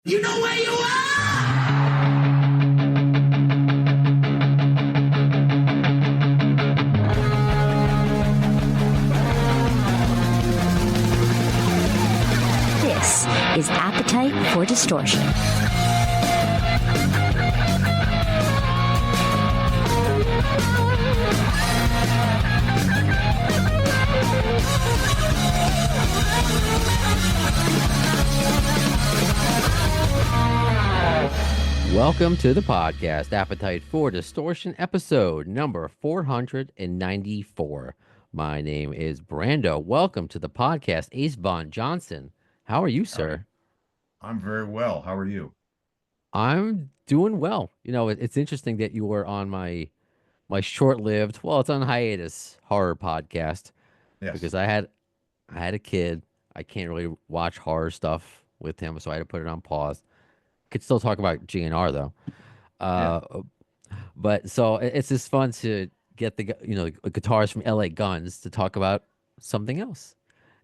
You know where you are! This is Appetite for Distortion. Welcome to the podcast, Appetite for Distortion, episode number 494. My name is Brando. Welcome to the podcast, Ace Von Johnson. How are you, sir? I'm very well. How are you? I'm doing well. You know, it's interesting that you were on my short-lived, well, it's on hiatus horror podcast because Yes. I had a kid. I can't really watch horror stuff with him, so I had to put it on pause. Could still talk about GNR though. Yeah. Uh, But so it's just fun to get the guitars from LA Guns to talk about something else.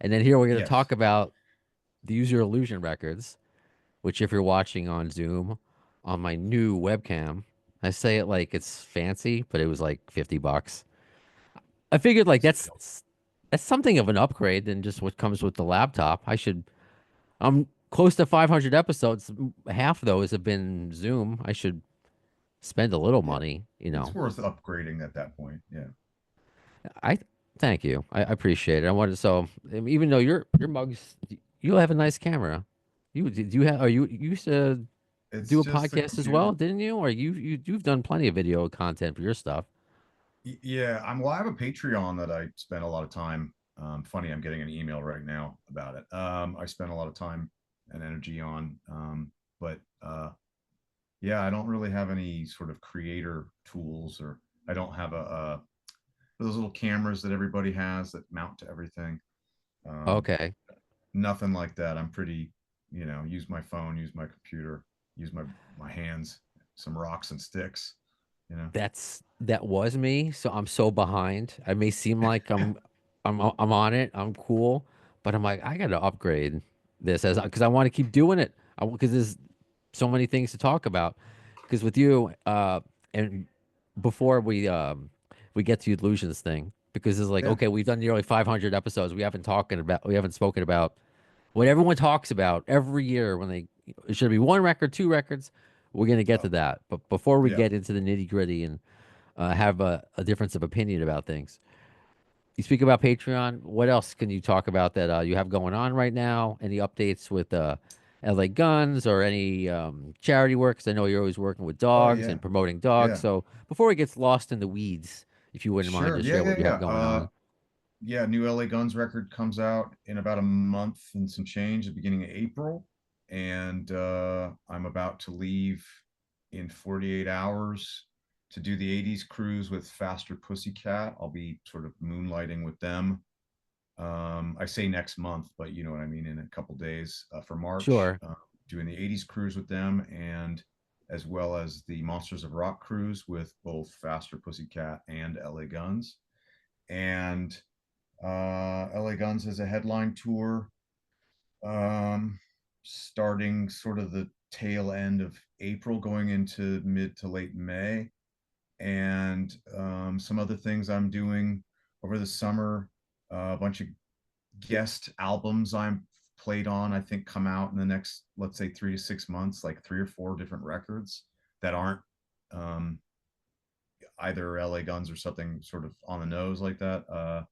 And then here we're going to talk Yes. about the Use Your Illusion records, which if you're watching on Zoom on my new webcam, I say it like it's fancy, but it was like $50. I figured like that's something of an upgrade than just what comes with the laptop. I'm close to 500 episodes. Half of those have been Zoom. I should spend a little Yeah. money, you It's know. worth upgrading at that point. Yeah. I thank you. I appreciate it. I wanted even though your mugs, you have a nice camera. Do you have? Are you used to It's do a just the podcast as well? computer. Didn't you? Or you've done plenty of video content for your stuff. Yeah. I have a Patreon that I spend a lot of time. Funny, I'm getting an email right now about it. I spend a lot of time and energy on. But yeah, I don't really have any sort of creator tools, or I don't have those little cameras that everybody has that mount to everything. Um, Okay, Nothing like that. I'm pretty, use my phone, use my computer, use my hands, some rocks and sticks, you know. that was me. So I'm so behind. I may seem like I'm on it. I'm cool, but I'm like I got to upgrade this as because I want to keep doing it. Because there's so many things to talk about. Because with you, and before we get to the illusions thing, because it's like Yeah. okay, we've done nearly 500 episodes. We haven't spoken about what everyone talks about every year when it should be one record, two records. We're gonna get to Oh, that, but before we yeah. get into the nitty gritty and have a difference of opinion about things, you speak about Patreon. What else can you talk about that you have going on right now? Any updates with LA Guns or any charity work? 'Cause I know you're always working with Oh, dogs yeah. and promoting dogs. Yeah. So before we get lost in the weeds, if you wouldn't mind, Sure. just Yeah. share Yeah. what you have Yeah. going on. Yeah. New LA Guns record comes out in about a month and some change, the beginning of April. And I'm about to leave in 48 hours to do the 80s cruise with Faster Pussycat. I'll be sort of moonlighting with them. I say next month, but you know what I mean, in a couple days for March, Sure. doing the 80s cruise with them, and as well as the Monsters of Rock cruise with both Faster Pussycat and LA Guns. And LA Guns has a headline tour starting sort of the tail end of April, going into mid to late May, and some other things I'm doing over the summer. A bunch of guest albums I'm played on, I think, come out in the next, let's say, 3 to 6 months, like 3 or 4 different records that aren't um, either LA Guns or something sort of on the nose like that.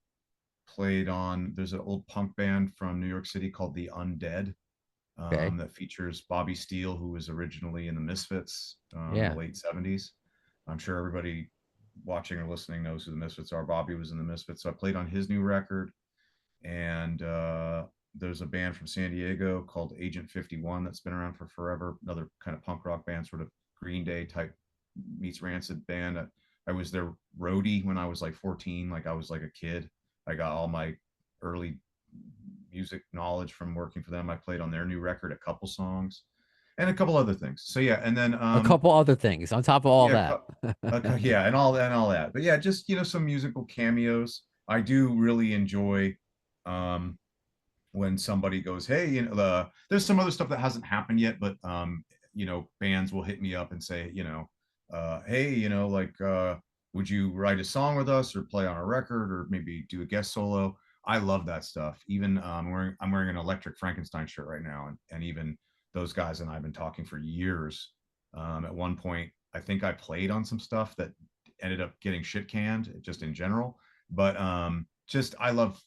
Played on, there's an old punk band from New York City called The Undead, Okay. that features Bobby Steele, who was originally in the Misfits in the Yeah. late 70s. I'm sure everybody watching or listening knows who the Misfits are. Bobby was in the Misfits. So I played on his new record. And there's a band from San Diego called Agent 51 that's been around for forever. Another kind of punk rock band, sort of Green Day type meets Rancid band. I was their roadie when I was like 14, like I was like a kid. I got all my early music knowledge from working for them. I played on their new record a couple songs and a couple other things. So yeah, and then A couple other things on top of all yeah, that. yeah, and all that. But yeah, just some musical cameos. I do really enjoy um when somebody goes, hey, there's some other stuff that hasn't happened yet, but bands will hit me up and say, hey, would you write a song with us or play on a record or maybe do a guest solo? I love that stuff. Even I'm wearing an Electric Frankenstein shirt right now, and even those guys and I've been talking for years. At one point, I think I played on some stuff that ended up getting shit canned, just in general. But just I love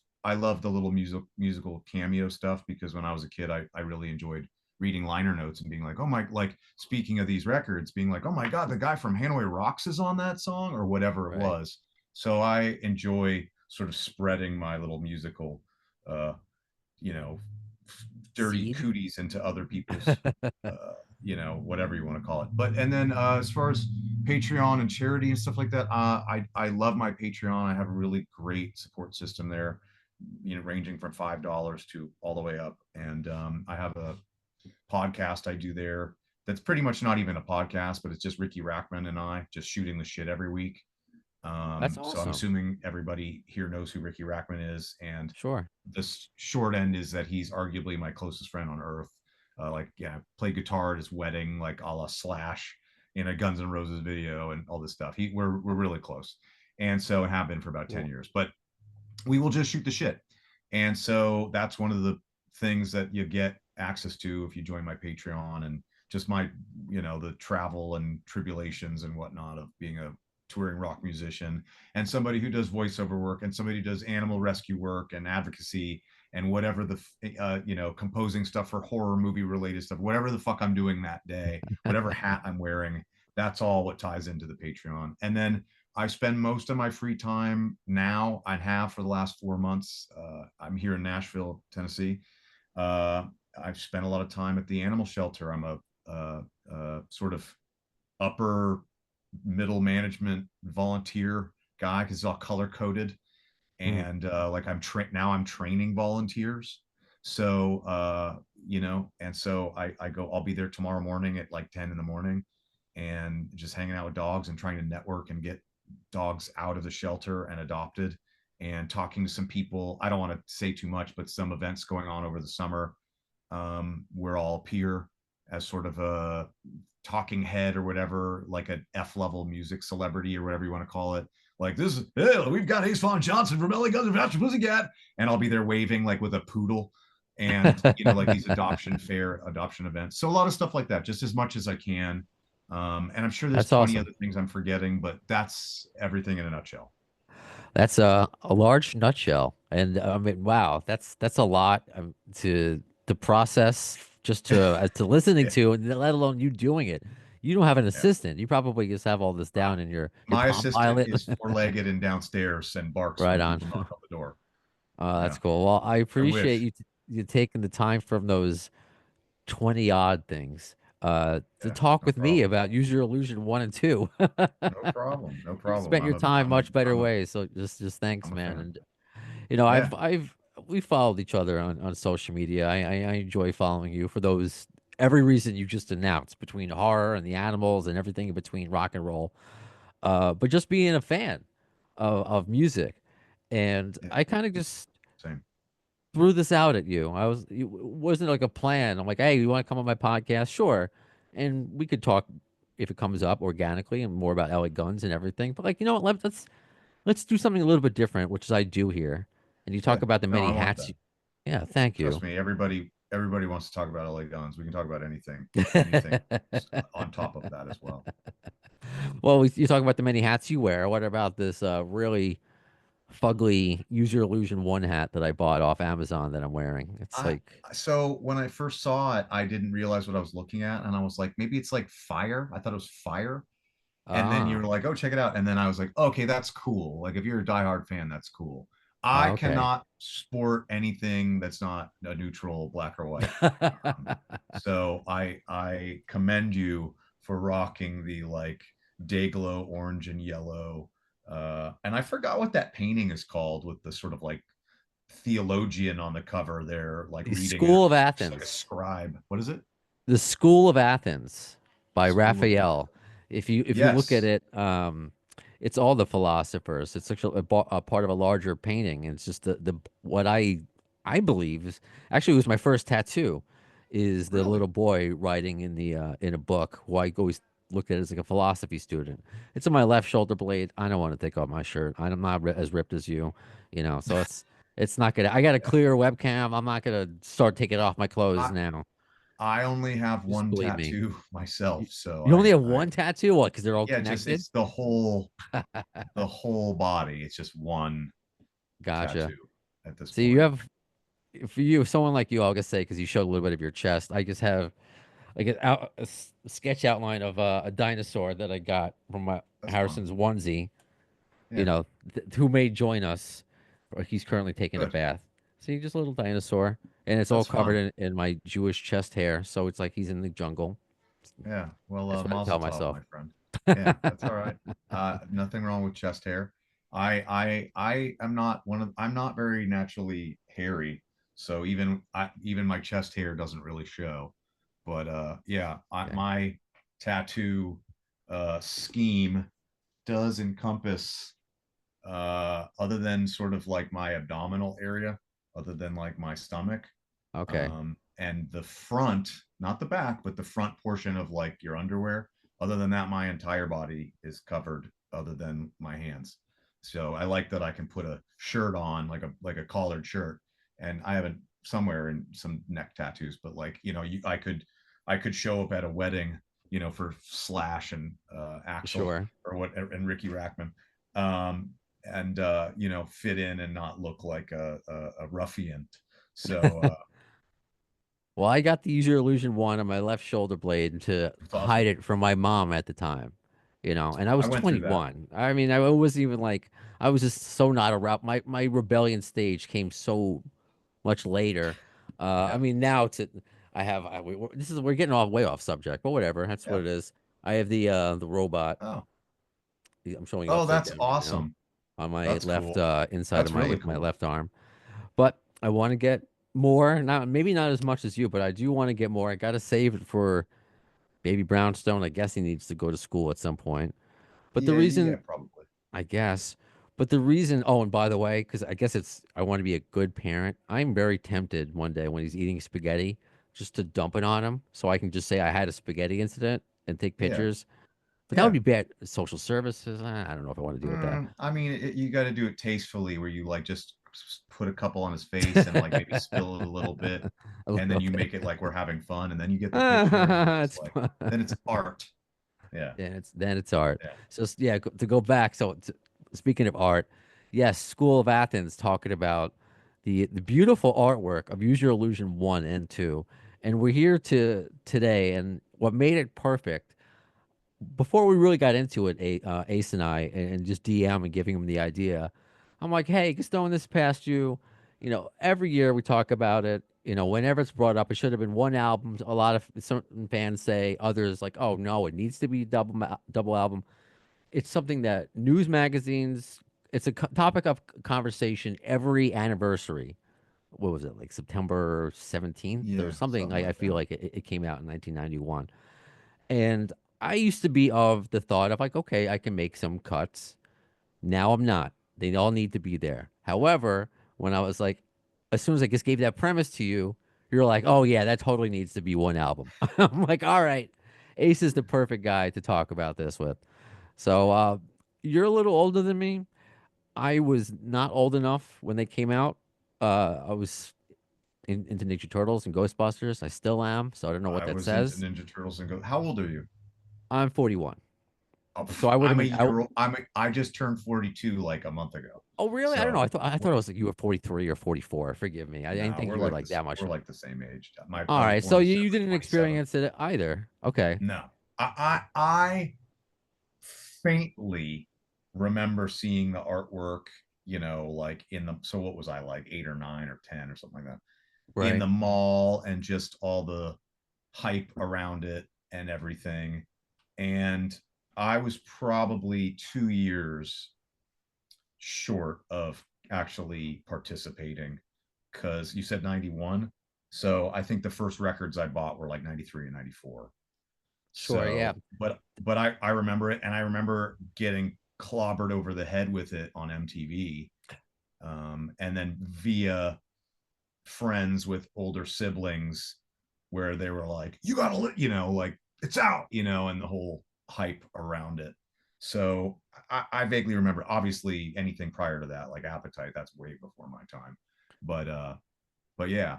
the little musical cameo stuff, because when I was a kid, I really enjoyed reading liner notes and being like, oh my, like speaking of these records, being like, oh my God, the guy from Hanoi Rocks is on that song or whatever it Right. was. So I enjoy sort of spreading my little musical, uh, you know, dirty Seed. cooties into other people's, whatever you want to call it. But and then as far as Patreon and charity and stuff like that, I love my Patreon. I have a really great support system there, ranging from $5 to all the way up. And I have a podcast I do there that's pretty much not even a podcast, but it's just Ricky Rackman and I just shooting the shit every week. That's So I'm awesome. assuming everybody here knows who Ricky Rackman is. And Sure. the short end is that he's arguably my closest friend on earth. Played guitar at his wedding, like a la Slash in a Guns N' Roses video and all this stuff. We're really close. And so it have been for about 10 Cool. years. But we will just shoot the shit. And so that's one of the things that you get access to if you join my Patreon, and just my, the travel and tribulations and whatnot of being a touring rock musician and somebody who does voiceover work and somebody who does animal rescue work and advocacy and whatever composing stuff for horror movie related stuff, whatever the fuck I'm doing that day, whatever hat I'm wearing, that's all what ties into the Patreon. And then I spend most of my free time now, I have for the last 4 months. I'm here in Nashville, Tennessee. Uh, I've spent a lot of time at the animal shelter. I'm a sort of upper middle management volunteer guy because it's all color coded. Hmm. And now I'm training volunteers. So, and so I'll be there tomorrow morning at like 10 in the morning and just hanging out with dogs and trying to network and get dogs out of the shelter and adopted, and talking to some people. I don't want to say too much, but some events going on over the summer. We're all appear as sort of a talking head or whatever, like an F level music celebrity or whatever you want to call it. Like this is, hey, we've got Ace Vaughn Johnson from LA Guns and Faster Pussycat, and I'll be there waving like with a poodle, and like these adoption events. So a lot of stuff like that, just as much as I can. And I'm sure there's That's 20 awesome. other things I'm forgetting, but that's everything in a nutshell. That's a large nutshell. And I mean, wow, that's a lot to process just to listening Yeah, to, and let alone you doing it. You don't have an yeah. assistant. You probably just have all this down in your My Palm assistant Pilot. is four-legged and downstairs and barks Right when on. people knock on the door. That's Yeah, cool. Well, I I appreciate wish. you taking the time from those 20 odd things to Yeah, talk no with me problem. about Use Your Illusion 1 and 2. No problem. No You problem. spent your time much better ways, so just thanks, I'm a man. fan. And Yeah. we followed each other on social media. I enjoy following you for those every reason you just announced, between horror and the animals and everything in between, rock and roll. But just being a fan of music, and Yeah. I kind of just Same. threw this out at you. It wasn't like a plan. I'm like, hey, you want to come on my podcast? Sure, and we could talk if it comes up organically and more about LA Guns and everything. But like, you know what? Let's do something a little bit different, which is I do here. And you talk Yeah. about the No, many I want hats. that. Yeah, thank Trust you. me. Everybody wants to talk about LA Guns. We can talk about anything on top of that as well. Well, you talk about the many hats you wear. What about this really fugly Use Your Illusion 1 hat that I bought off Amazon that I'm wearing? It's I like, so when I first saw it, I didn't realize what I was looking at, and I was like, maybe it's like fire. I thought it was fire. And then you ah, were like, oh, check it out. And then I was like, okay, that's cool. Like if you're a diehard fan, that's cool. I okay. cannot sport anything that's not a neutral black or white. So I commend you for rocking the like day glow orange and yellow. And I forgot what that painting is called with the sort of like theologian on the cover there, like The reading it. School of It's like a Athens. scribe. What is it? The School of Athens by School of Raphael. Athens. If you look at Yes. it, it's all the philosophers. It's actually a part of a larger painting. And it's just the what I I believe is actually it was my first tattoo, is the Really? little boy writing in a book who I always looked at as like a philosophy student. It's on my left shoulder blade. I don't want to take off my shirt. I'm not as ripped as you, so it's not gonna. I got a Yeah. clear webcam. I'm not gonna start taking off my clothes I now. I only have Just one believe me. tattoo You, myself, so you only have I one tattoo? What? Because they're all yeah, just connected? it's the whole body. It's just one Gotcha. tattoo at this So you point. have for you, someone like you, I'll just say because you showed a little bit of your chest. I just have like a sketch outline of a dinosaur that I got from my That's fun. Harrison's onesie. Yeah, Who may join us. Or he's currently taking a good. bath. See, just a little dinosaur, and it's all That's covered fun. in my Jewish chest hair, so it's like he's in the jungle. Yeah. Well, That's what I tell Mazel Tov, myself. my friend. Yeah, that's all right. Nothing wrong with chest hair. I am not I'm not very naturally hairy, so even my chest hair doesn't really show. But yeah, Okay. my tattoo scheme does encompass other than sort of like my abdominal area, other than like my stomach, Okay. and the front, not the back, but the front portion of like your underwear. Other than that, my entire body is covered, other than my hands. So I like that I can put a shirt on, like a collared shirt, and I haven't somewhere in some neck tattoos, but like I could show up at a wedding, for Slash and Axel Sure. or what and Ricky Rackman, and fit in and not look like a ruffian. So Well, I got the user illusion one on my left shoulder blade to it's hide awesome. it from my mom at the time, and I I was went through that. 21. I mean, I wasn't even like, I was just so not around. My rebellion stage came so much later. I Yeah, mean, now we're getting off way off subject, but whatever. That's what yeah. it is. I have the robot. Oh, I'm showing you oh, upside that's down right now awesome. on my That's left cool. inside of That's really my cool. left arm. But I want to get more. Not maybe not as much as you, but I do want to get more. I got to save it for baby Brownstone. I guess he needs to go to school at some point. But the Yeah, reason, probably. I guess, but the reason, oh, and by the way, because I guess I want to be a good parent. I'm very tempted one day when he's eating spaghetti just to dump it on him so I can just say I had a spaghetti incident and take Yeah, pictures. But that would yeah. be bad. Social services, I don't know if I want to deal with that. I mean, you got to do it tastefully, where you like just put a couple on his face and like maybe spill it a little bit, A and then little you bit. make it like we're having fun, and then you get the picture, and It's fun. then it's art. Yeah, Then it's art. yeah. So yeah, to go back. So speaking of art, yes, School of Athens talking about the beautiful artwork of Use Your Illusion 1 and 2, and we're here today. And what made it perfect before we really got into it, Ace and I, and just DM and giving him the idea, I'm like, hey, just throwing this past you. Every year we talk about it. Whenever it's brought up, it should have been one album. A lot of some fans say, others like, oh no, it needs to be double album. It's something that news magazines. It's a topic of conversation every anniversary. What was it, like September 17th or Yeah, something? something I like feel that. like it came out in 1991. And I used to be of the thought of like, okay, I can make some cuts. Now I'm not. They all need to be there. However, when I was like, as soon as I just gave that premise to you, you're like, oh yeah, that totally needs to be one album. I'm like, all right, Ace is the perfect guy to talk about this with. So you're a little older than me. I was not old enough when they came out. I was into Ninja Turtles and Ghostbusters. I still am, so I don't know what I that was into says. Ninja Turtles and go. How old are you? I'm 41. Oh, So I would have I'm a been. year old. I just turned 42 like a month ago. Oh, really? I don't know. So I thought it was like you were 43 or 44. Forgive me. I didn't no, think we're you were like like this. that much. We're like the same age. All I was right. born So you December didn't 27th. experience it either. Okay. No, I faintly remember seeing the artwork, like in the, so what was I like 8 or 9 or 10 or something like that, in Right. the mall, and just all the hype around it and everything. And I was probably 2 years short of actually participating, because you said 91. So I think the first records I bought were like 93 and 94. Sure. Yeah. So, but I remember it, and I remember getting clobbered over the head with it on MTV, and then via friends with older siblings where they were like, you gotta, like it's out, and the whole hype around it. So I vaguely remember, obviously anything prior to that, like Appetite, that's way before my time. But yeah.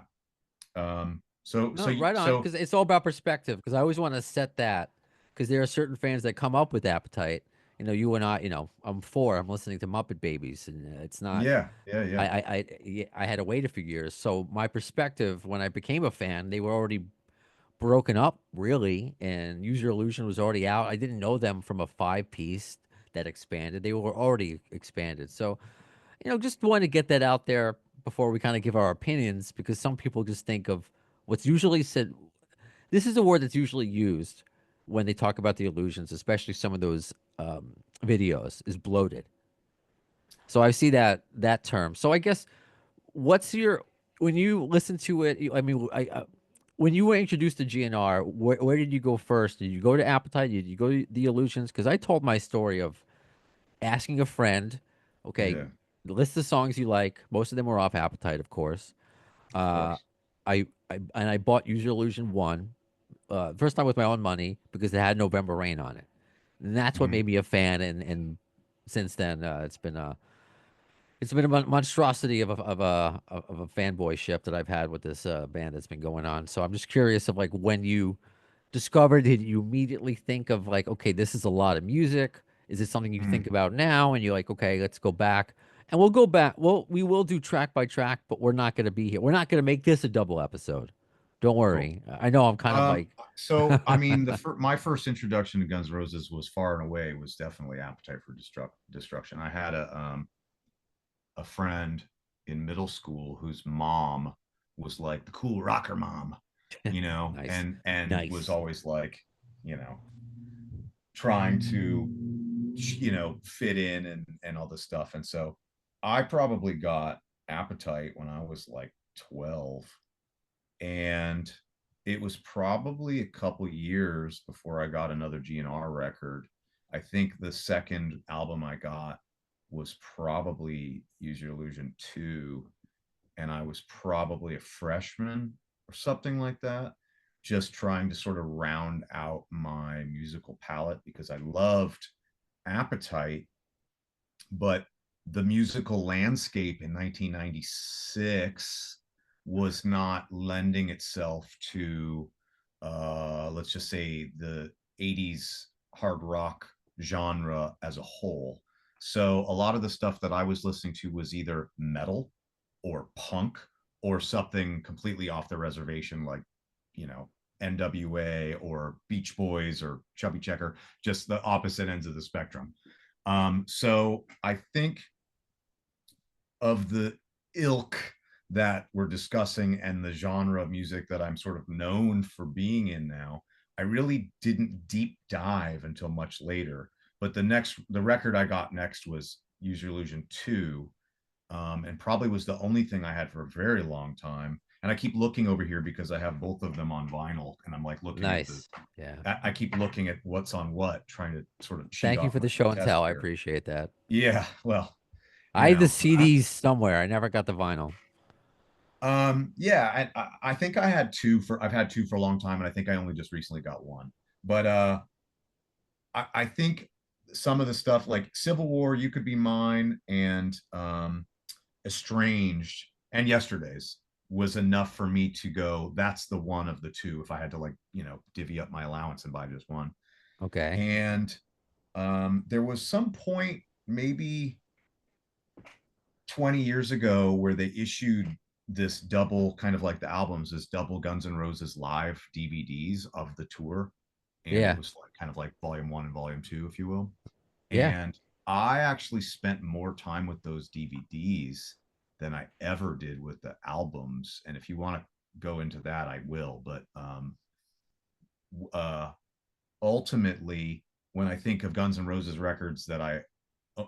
So No, right on, because it's all about perspective. Because I always want to set that, because there are certain fans that come up with Appetite. You and I. I'm four. I'm listening to Muppet Babies, and it's not. yeah, yeah, yeah. Yeah, I had to wait a few years. So my perspective, when I became a fan, they were already broken up, really, and Use Your Illusion was already out. I didn't know them from a five-piece that expanded. They were already expanded. So, just want to get that out there before we kind of give our opinions, because some people just think of what's usually said. This is a word that's usually used when they talk about the illusions, especially some of those videos, is bloated. So I see that term. So I guess, what's your, when you listen to it? I mean, when you were introduced to GNR, where did you go first? Did you go to Appetite? Did you go to the Illusions? Because I told my story of asking a friend, okay, Yeah, list the songs you like. Most of them were off Appetite, of course. of Uh, course. I bought Use Your Illusion 1, first time with my own money, because it had November Rain on it, and that's what Mhm. made me a fan. And since then, it's been a monstrosity of a fanboyship that I've had with this band that's been going on. So I'm just curious of, like, when you discovered, did you immediately think of, like, okay, this is a lot of music? Is it something you think Mm. about now and you're like, okay, let's go back, and we'll go back. Well, we will do track by track, but we're not going to be here. We're not going to make this a double episode. Don't Cool. worry. I know I'm kind of like, So I mean, my first introduction to Guns N' Roses was far and away was definitely Appetite for Destruction. I had a friend in middle school whose mom was like the cool rocker mom, nice, and was nice. always like, you know, trying to, fit in and all this stuff. And so I probably got Appetite when I was like 12, and it was probably a couple years before I got another GNR record. I think the second album I got was probably Use Your Illusion 2, and I was probably a freshman or something like that, just trying to sort of round out my musical palette because I loved Appetite, but the musical landscape in 1996 was not lending itself to, let's just say, the 80s hard rock genre as a whole. So a lot of the stuff that I was listening to was either metal or punk or something completely off the reservation, like, you know, NWA or Beach Boys or Chubby Checker, just the opposite ends of the spectrum. So I think of the ilk that we're discussing and the genre of music that I'm sort of known for being in now, I really didn't deep dive until much later. But the record I got next was Use Your Illusion 2, and probably was the only thing I had for a very long time. And I keep looking over here because I have both of them on vinyl, and I'm like looking at Nice. Yeah. I keep looking at what's on what, trying to sort of cheat Thank you off for my the show and test tell. I here. appreciate that. Yeah, well, I had the I, CDs somewhere. I never got the vinyl. yeah, I think I've had two for a long time, and I think I only just recently got one. But I think some of the stuff like Civil War, You Could Be Mine, and Estranged, and Yesterday's was enough for me to go, that's the one of the two, if I had to, like, divvy up my allowance and buy just one. Okay. And there was some point, maybe 20 years ago, where they issued this double, kind of like the albums, this double Guns N' Roses live DVDs of the tour. And it Yeah. was like kind of like volume one and volume two, if you will. Yeah. And I actually spent more time with those DVDs than I ever did with the albums. And if you want to go into that, I will. But uh, ultimately, when I think of Guns N' Roses records that I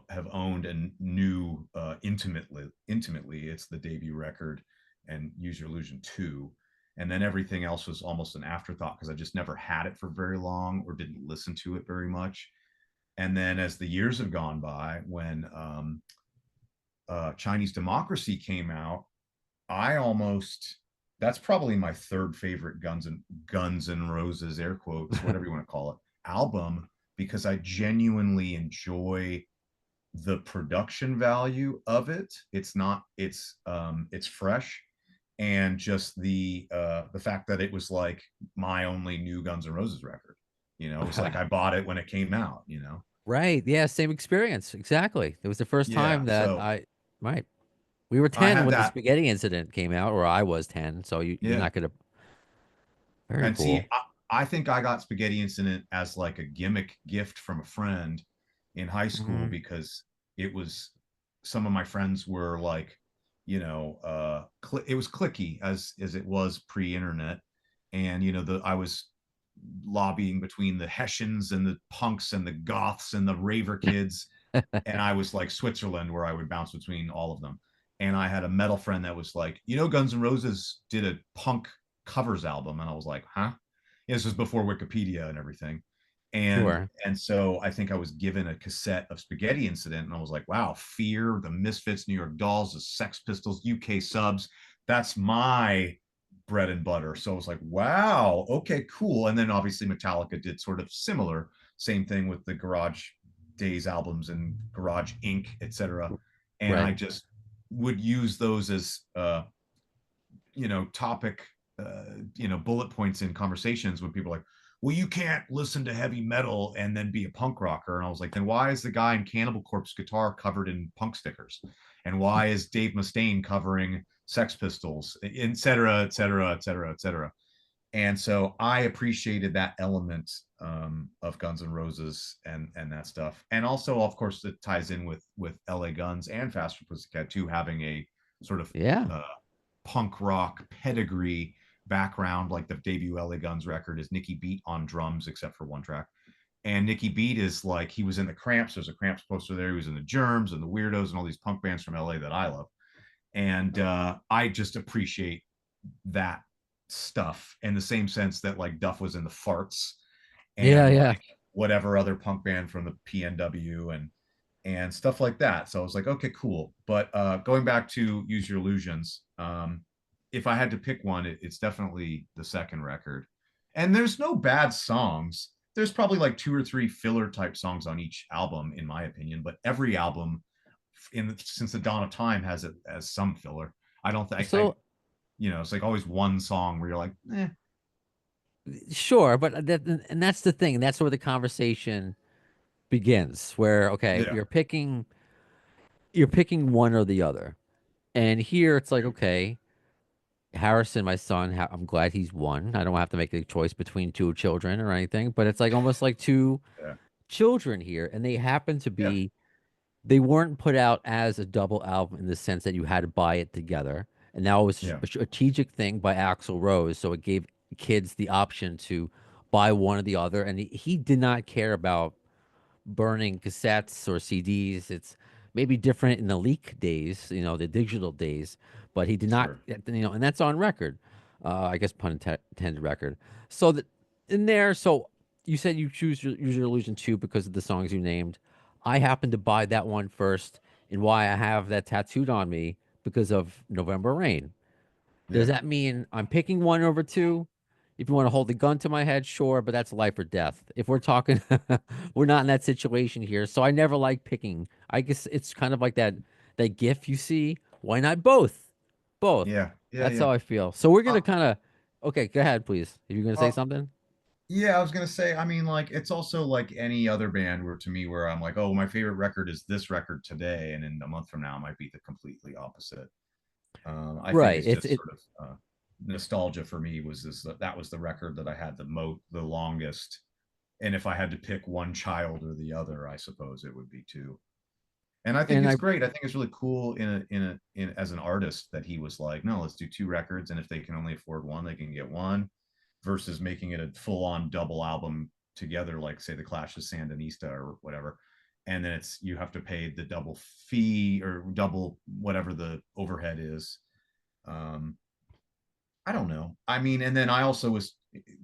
have owned and knew intimately, it's the debut record and Use Your Illusion 2. And then everything else was almost an afterthought because I just never had it for very long or didn't listen to it very much. And then as the years have gone by, when Chinese Democracy came out, I almost that's probably my third favorite Guns and Roses, air quotes, whatever you want to call it, album, because I genuinely enjoy the production value of it. It's not it's fresh, and just the fact that it was like my only new Guns N' Roses record. You know, it was like I bought it when it came out, you know. Right. Yeah, same experience. Exactly. It was the first Yeah, time that so right. We were I 10 had when the that. spaghetti incident came out, or I was 10, so you're Yeah. not gonna. Very And see, cool. I think I got Spaghetti Incident as like a gimmick gift from a friend in high school, Mhm. because it was some of my friends were like, you know, it was clicky as it was pre-internet, and you know, the I was lobbying between the Hessians and the punks and the goths and the raver kids, and I was like Switzerland, where I would bounce between all of them. And I had a metal friend that was like, you know, Guns N' Roses did a punk covers album, and I was like, huh? This was before Wikipedia and everything. And Sure. so I think I was given a cassette of Spaghetti Incident, and I was like, wow, Fear, the Misfits, New York Dolls, the Sex Pistols, UK Subs. That's my bread and butter. So I was like, wow, okay, cool. And then obviously Metallica did sort of similar, same thing with the Garage Days albums and Garage Inc., etc. And I Right. just would use those as you know, topic, you know, bullet points in conversations when people are like, well, you can't listen to heavy metal and then be a punk rocker. And I was like, then why is the guy in Cannibal Corpse guitar covered in punk stickers? And why is Dave Mustaine covering Sex Pistols, et cetera, et cetera, et cetera, et cetera? And so I appreciated that element of Guns N' Roses and that stuff. And also, of course, it ties in with LA Guns and Faster Pussycat too, having a sort of Yeah. uh, punk rock pedigree background. Like the debut LA Guns record is Nicky Beat on drums, except for one track. And Nicky Beat is like, he was in the Cramps. There's a Cramps poster there. He was in the Germs and the Weirdos and all these punk bands from LA that I love. And I just appreciate that stuff in the same sense that like Duff was in the Farts Yeah, and yeah. like whatever other punk band from the PNW and stuff like that. So I was like, okay, cool. But going back to Use Your Illusions, if I had to pick one, it's definitely the second record. And there's no bad songs. There's probably like two or three filler type songs on each album, in my opinion. But every album, since the dawn of time, has it as some filler. I don't think So you know, it's like always one song where you're like, eh, sure, but and that's the thing, and that's where the conversation begins. Where okay, yeah, you're picking one or the other, and here it's like okay, Harrison, my son, I'm glad he's one. I don't have to make a choice between two children or anything, but it's like almost like two yeah, children here, and they happen to yeah, be. They weren't put out as a double album in the sense that you had to buy it together. And that was yeah, a strategic thing by Axl Rose. So it gave kids the option to buy one or the other. And he did not care about burning cassettes or CDs. It's maybe different in the leak days, the digital days, but he did not, sure, and that's on record. I guess pun intended record. So that in there, so you said you Use Your Illusion 2 because of the songs you named. I happened to buy that one first, and why I have that tattooed on me because of November Rain. Does yeah, that mean I'm picking one over two? If you want to hold the gun to my head, sure, but that's life or death. If we're talking, we're not in that situation here. So I never like picking. I guess it's kind of like that gif you see. Why not both? Both. yeah, yeah, That's yeah. how I feel. So we're gonna Uh, kind of okay, go ahead, please. If you're gonna say uh, something. yeah, I was gonna say, I mean, like it's also like any other band where to me where I'm like, oh, my favorite record is this record today, and in a month from now it might be the completely opposite. I think Right. it's It's just it sort of nostalgia for me was that was the record that I had the longest, and if I had to pick one child or the other, I suppose it would be two. And I think and it's I great. I think it's really cool in as an artist that he was like, no, let's do two records, and if they can only afford one, they can get one, versus making it a full on double album together, like say the Clash of Sandinista or whatever, and then it's you have to pay the double fee or double whatever the overhead is. Um, I don't know. I mean, and then I also was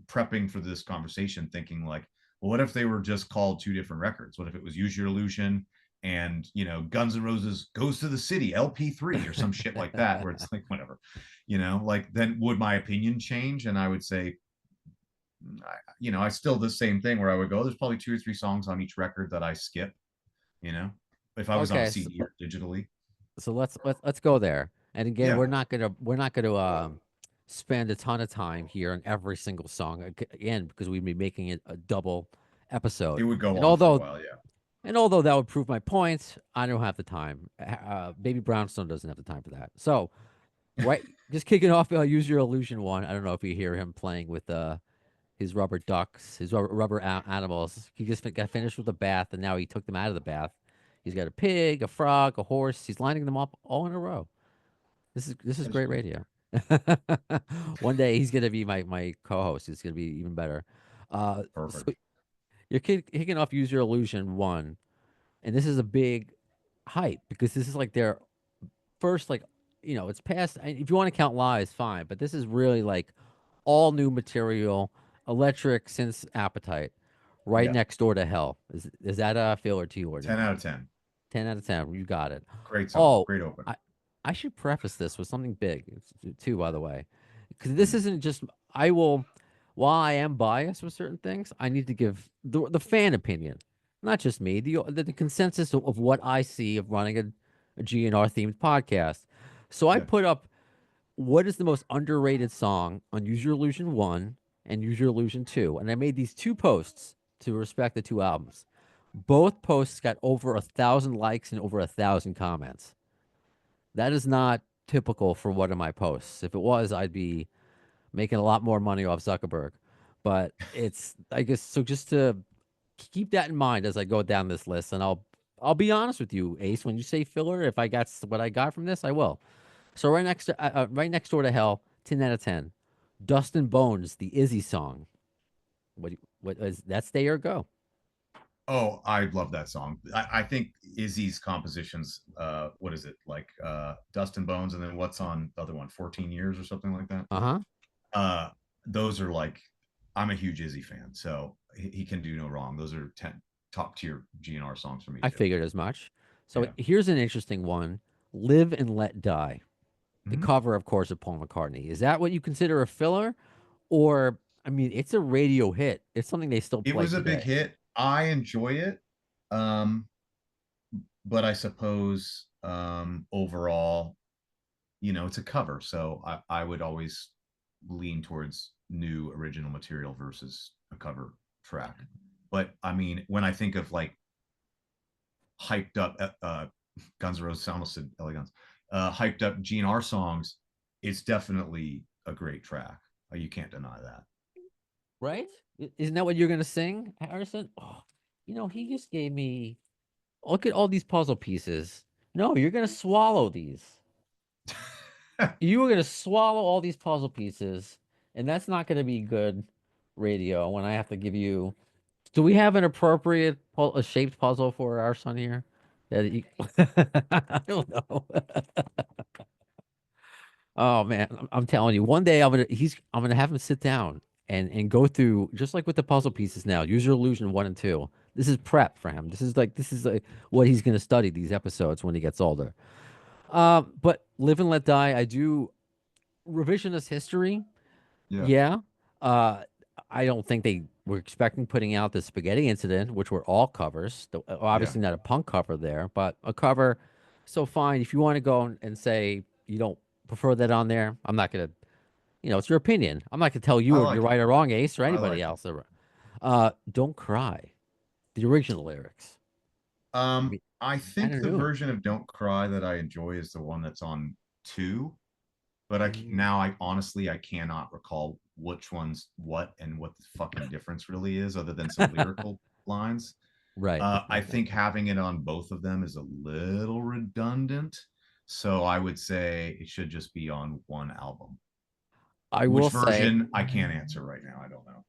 prepping for this conversation, thinking like, well, what if they were just called two different records? What if it was Use Your Illusion and Guns N' Roses Goes to the City LP3 or some shit like that, where it's like whatever, like then would my opinion change? And I would say, I still the same thing where I would go, there's probably 2 or 3 songs on each record that I skip, you know, if I was on a Okay, so, CD or digitally. so let's go there. And again, Yeah, we're not gonna spend a ton of time here on every single song again because we'd be making it a double it episode. would go And on for a although while. Yeah. and although that would prove my point, I don't have the time. Baby Brownstone doesn't have the time for that. So right, just kicking off. Use Your Illusion one. I don't know if you hear him playing with his rubber ducks, his rubber animals. He just got finished with a bath, and now he took them out of the bath. He's got a pig, a frog, a horse. He's lining them up all in a row. This is That is great cool. radio. One day he's gonna be my co-host. It's gonna be even better. So Perfect. you're kicking off Use Your Illusion one, and this is a big hype because this is like their first it's past. If you want to count lives, fine, but this is really like all new material, electric since Appetite, right Yeah. next door to Hell. Is that a filler to you or 10 no? out of 10. 10 out of 10. You got it. Great song. Oh, Great opener. I should preface this with something big too, by the way, because this Mm. isn't just. I will, while I am biased with certain things, I need to give the fan opinion, not just me, the consensus of what I see of running a GNR themed podcast. So I Yeah. put up what is the most underrated song on Use Your Illusion 1 and Use Your Illusion 2. And I made these two posts to respect the two albums. Both posts got over 1,000 likes and over 1,000 comments. That is not typical for one of my posts. If it was, I'd be making a lot more money off Zuckerberg. But it's, I guess, so just to keep that in mind as I go down this list, and I'll be honest with you, Ace. When you say filler, if I got what I got from this, I will. So right next door to Hell, 10 out of 10. Dust and Bones, the Izzy song. What is that? Stay or go? Oh, I love that song. I think Izzy's compositions, what is it? Like Dust and Bones, and then what's on the other one, 14 Years or something like that. Uh huh. Uh those are like, I'm a huge Izzy fan, so he can do no wrong. Those are 10 top tier GNR songs for me I too. figured as much. So Yeah. here's an interesting one: Live and Let Die. The Mhm. cover, of course, of Paul McCartney. Is that what you consider a filler, or I mean, it's a radio hit. It's something they still It play was a big today. hit. I enjoy it. Um, but I suppose overall, it's a cover. So I would always lean towards new original material versus a cover track. But I mean, when I think of like hyped up Guns N' Roses, I almost said LA Guns, hyped up GNR songs, it's definitely a great track. You can't deny that. Right? Isn't that what you're gonna sing, Harrison? Oh, he just gave me. Look at all these puzzle pieces. No, you're gonna swallow these. You were gonna swallow all these puzzle pieces, and that's not gonna be good radio when I have to give you. Do we have an appropriate shaped puzzle for our son here? That he... I don't know. Oh man, I'm telling you, one day I'm gonna have him sit down and go through just like with the puzzle pieces now. Use Your Illusion 1 and 2. This is prep for him. This is like what he's gonna study these episodes when he gets older. But Live and Let Die, I do revisionist history. Yeah. Yeah. Uh, I don't think they were expecting putting out the Spaghetti Incident, which were all covers. Yeah. Obviously not a punk cover there, but a cover. So fine. If you want to go and say you don't prefer that on there, I'm not gonna. It's your opinion. I'm not gonna tell I you if you're like it. right or wrong, Ace, or I anybody like it. else. Don't cry. The original lyrics. I mean, I I think don't the know. version of Don't Cry that I enjoy is the one that's on 2, but Mm, now I honestly I cannot recall which one's what and what the fucking difference really is, other than some lyrical lines. right. I think having it on both of them is a little redundant, so I would say it should just be on one album. I Which will say. version I can't answer right now. I don't know.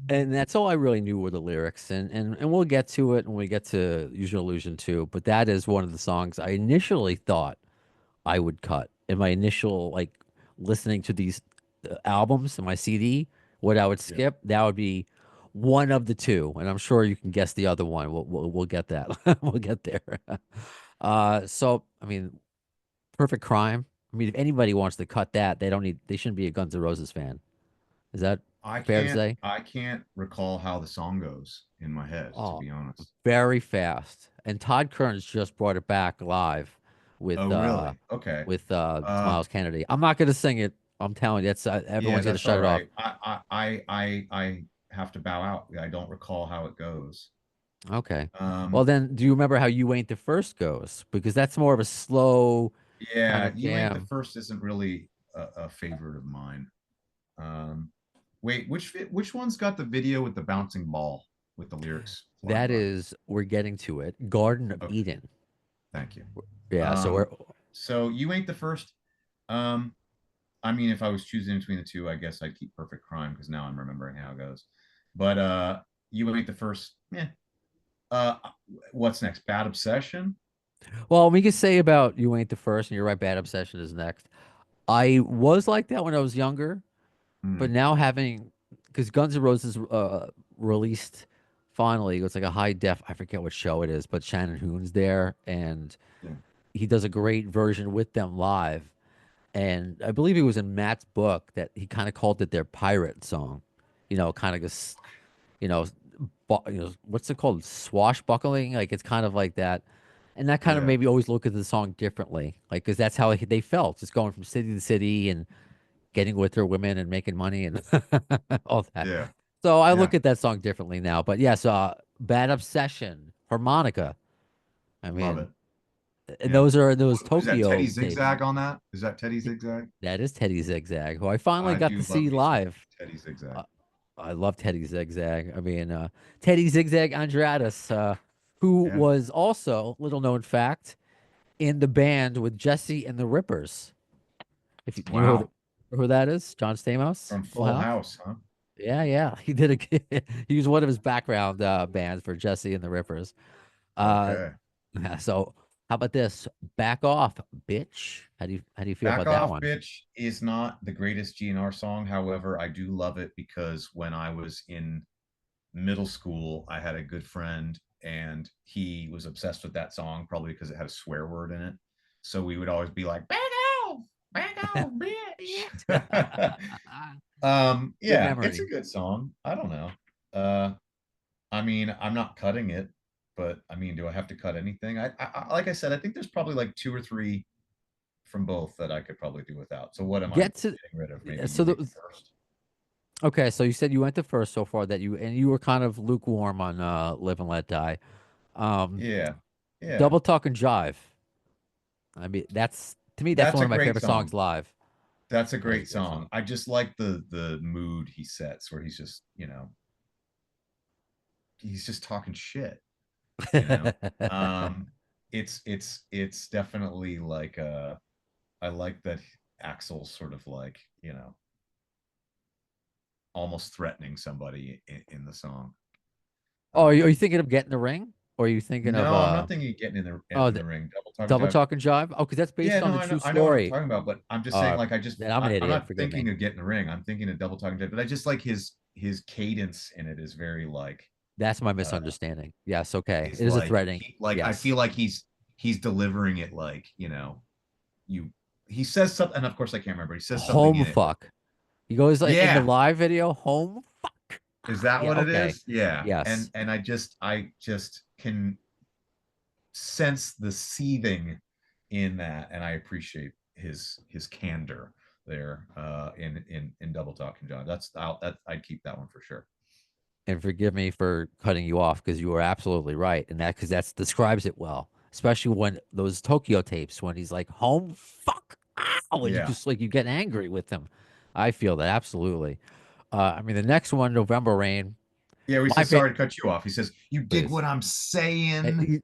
And that's all I really knew were the lyrics, and we'll get to it when we get to Use Your Illusion 2. But that is one of the songs I initially thought I would cut in my initial listening to these albums and my CD. What I would Yeah. skip, that would be one of the two, and I'm sure you can guess the other one. We'll get that. We'll get there. So I mean, Perfect Crime. I mean, if anybody wants to cut that, they shouldn't be a Guns N' Roses fan. Is that fair to say? I can't recall how the song goes in my head, to Oh, be honest. very fast. And Todd Kearns just brought it back live with Oh, uh really? Okay. with Uh, Miles Kennedy. I'm not gonna sing it. I'm telling you, it's yeah, everyone's gonna that's all shut it off. right. I have to bow out. I don't recall how it goes. Okay. Well Um, then, do you remember how You Ain't the First goes? Because that's more of a slow kind yeah, of You Ain't the jam. First isn't really a favorite of mine. Wait, which one's got the video with the bouncing ball with the lyrics flying That by? is, we're getting to it. Garden of Okay, Eden. thank you. Yeah, so we're Um, so You Ain't the First. Um, I mean, if I was choosing between the two, I guess I'd keep Perfect Crime because now I'm remembering how it goes. But You Ain't the First. Yeah. Uh, what's next? Bad Obsession. well, we could say about You Ain't the First, and you're right, Bad Obsession is next. I was like that when I was younger, but Hmm. now having, because Guns N' Roses released finally, it's like a high def, I forget what show it is, but Shannon Hoon's there, and Yeah. he does a great version with them live. And I believe it was in Matt's book that he kind of called it their pirate song, kind of just, you know, what's it called? Swashbuckling. Like it's kind of like that. And that kind of Yeah. made me always look at the song differently. Like, because that's how they felt, just going from city to city and getting with their women and making money and all that. Yeah. So I Yeah. look at that song differently now. But yes, Bad Obsession, Harmonica. I Love it. mean, and Yeah. those are those Who's that? Teddy Tokyo tapes. Zigzag on that? Is that Teddy Zigzag? That is Teddy Zigzag, who I finally I got to do love see me some live. Teddy Zigzag. Uh, I love Teddy Zigzag. I mean, Teddy Zigzag Andradas, who Yeah. was also, little known fact, in the band with Jesse and the Rippers. If you, do you know Wow. who that is? John Stamos, From Full Full House. House, huh? Yeah, yeah, he did a. He was one of his background bands for Jesse and the Rippers. Uh, Okay. so how about this? Back off, bitch. How do you feel Back about that Off one? Bitch is not the greatest GNR song. However, I do love it because when I was in middle school, I had a good friend and he was obsessed with that song, probably because it had a swear word in it. So we would always be like, back off, bitch. Good Yeah, it's a memory. good song. I don't know. Uh, I mean, I'm not cutting it, but I mean, do I have to cut anything? Like I said, I think there's probably like two or three from both that I could probably do without. So what am I Get to getting rid of? Maybe so You Ain't the the First. Okay, so you said you went to first so far that you were kind of lukewarm on Live and Let Die. Um, Yeah, yeah. Double Talk and Jive. I mean, that's to me that's That's one a of my great favorite songs song. live. That's a That's a great great song. song. I just like the mood he sets where he's just talking shit, you know. Um it's definitely like I like that Axel's sort of like, almost threatening somebody in the song. Oh, are you Um thinking of Get in the Ring? Or are you thinking of no, I'm not thinking of getting oh in the ring. Double talk and Double jive. Talk and Jive? Oh, because that's Yeah, based on no, the true I know what I'm story. talking about, but I'm just saying, like, Then I'm an I'm idiot. not Forgive me. thinking of Get in the Ring. I'm thinking of Double Talking Dead, but I just like his cadence in it is very like, That's my uh, misunderstanding. Yes, okay. is It is a like threatening. he like I Yes. feel like he's delivering it like, you he says something, and of course I can't remember. He says something Home in it. fuck. He goes like in the Yeah, live video, home fuck. is that Yeah, what it okay. is? Yeah, Yes. and I just can sense the seething in that, and I appreciate his candor there in Double Talking John. I'd keep that one for sure. And forgive me for cutting you off because you were absolutely right. And that because that describes it well, especially when those Tokyo tapes when he's like home fuck ow, and you Yeah, just like you get angry with him. I feel that absolutely. I mean the next one, November Rain, yeah. He my says favorite, sorry to cut you off. He says you dig please. what I'm Eh, saying. he-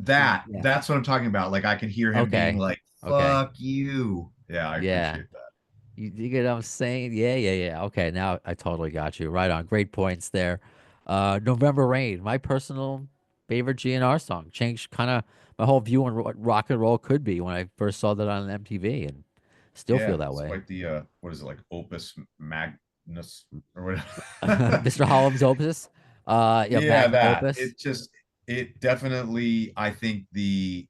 Yeah. That's what I'm talking about. Like I can hear him being Okay. like, Okay. "Fuck you." Yeah, I Yeah. appreciate that. You get what I'm saying? Yeah, yeah, yeah. Okay, now I totally got you. Right on. Great points there. November Rain, my personal favorite GNR song. Changed kind of my whole view on what rock and roll could be when I first saw that on MTV and still feel Yeah, that it's way. quite the what is it, like opus mag or whatever. Mr. Hollum's Opus, yeah, Yeah, magnum that opus. it just it definitely, I think the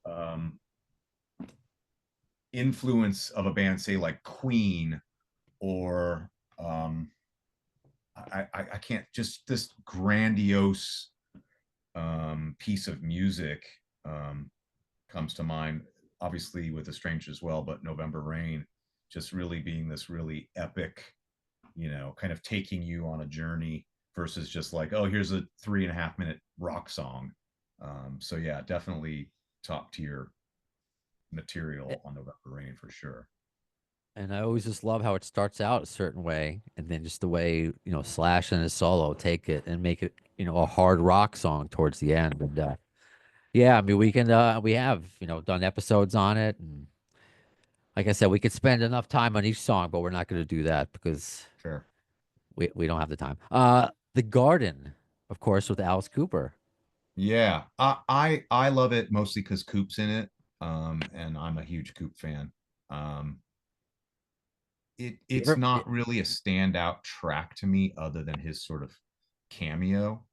um influence of a band, say like Queen, or um I can't, just this grandiose piece of music um comes to mind, obviously with The Stranger as well, but November Rain just really being this really epic, kind of taking you on a journey versus just like, oh, here's a 3.5 minute rock song. So yeah, definitely top tier material on November Rain for sure. And I always just love how it starts out a certain way, and then just the way, Slash and his solo take it and make it, a hard rock song towards the end. And yeah, I mean, we have, done episodes on it, and like I said, we could spend enough time on each song, but we're not going to do that because Sure. we don't have the time. The Garden, of course, with Alice Cooper. Yeah, I love it mostly because Coop's in it, and I'm a huge Coop fan. Um, You it's ever, not really a standout track to me other than his sort of cameo.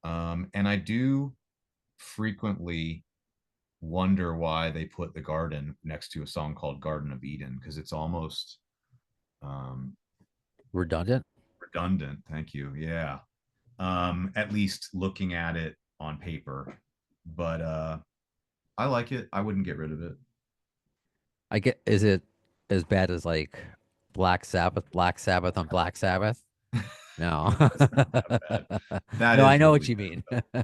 And I do frequently wonder why they put The Garden next to a song called Garden of Eden, because it's almost um redundant? redundant. Thank you. Yeah. At least looking at it on paper. But I like it. I wouldn't get rid of it. Is it as bad as like Black Sabbath on Black Sabbath? No. It's not that bad. That No, I is know what really you good mean. though.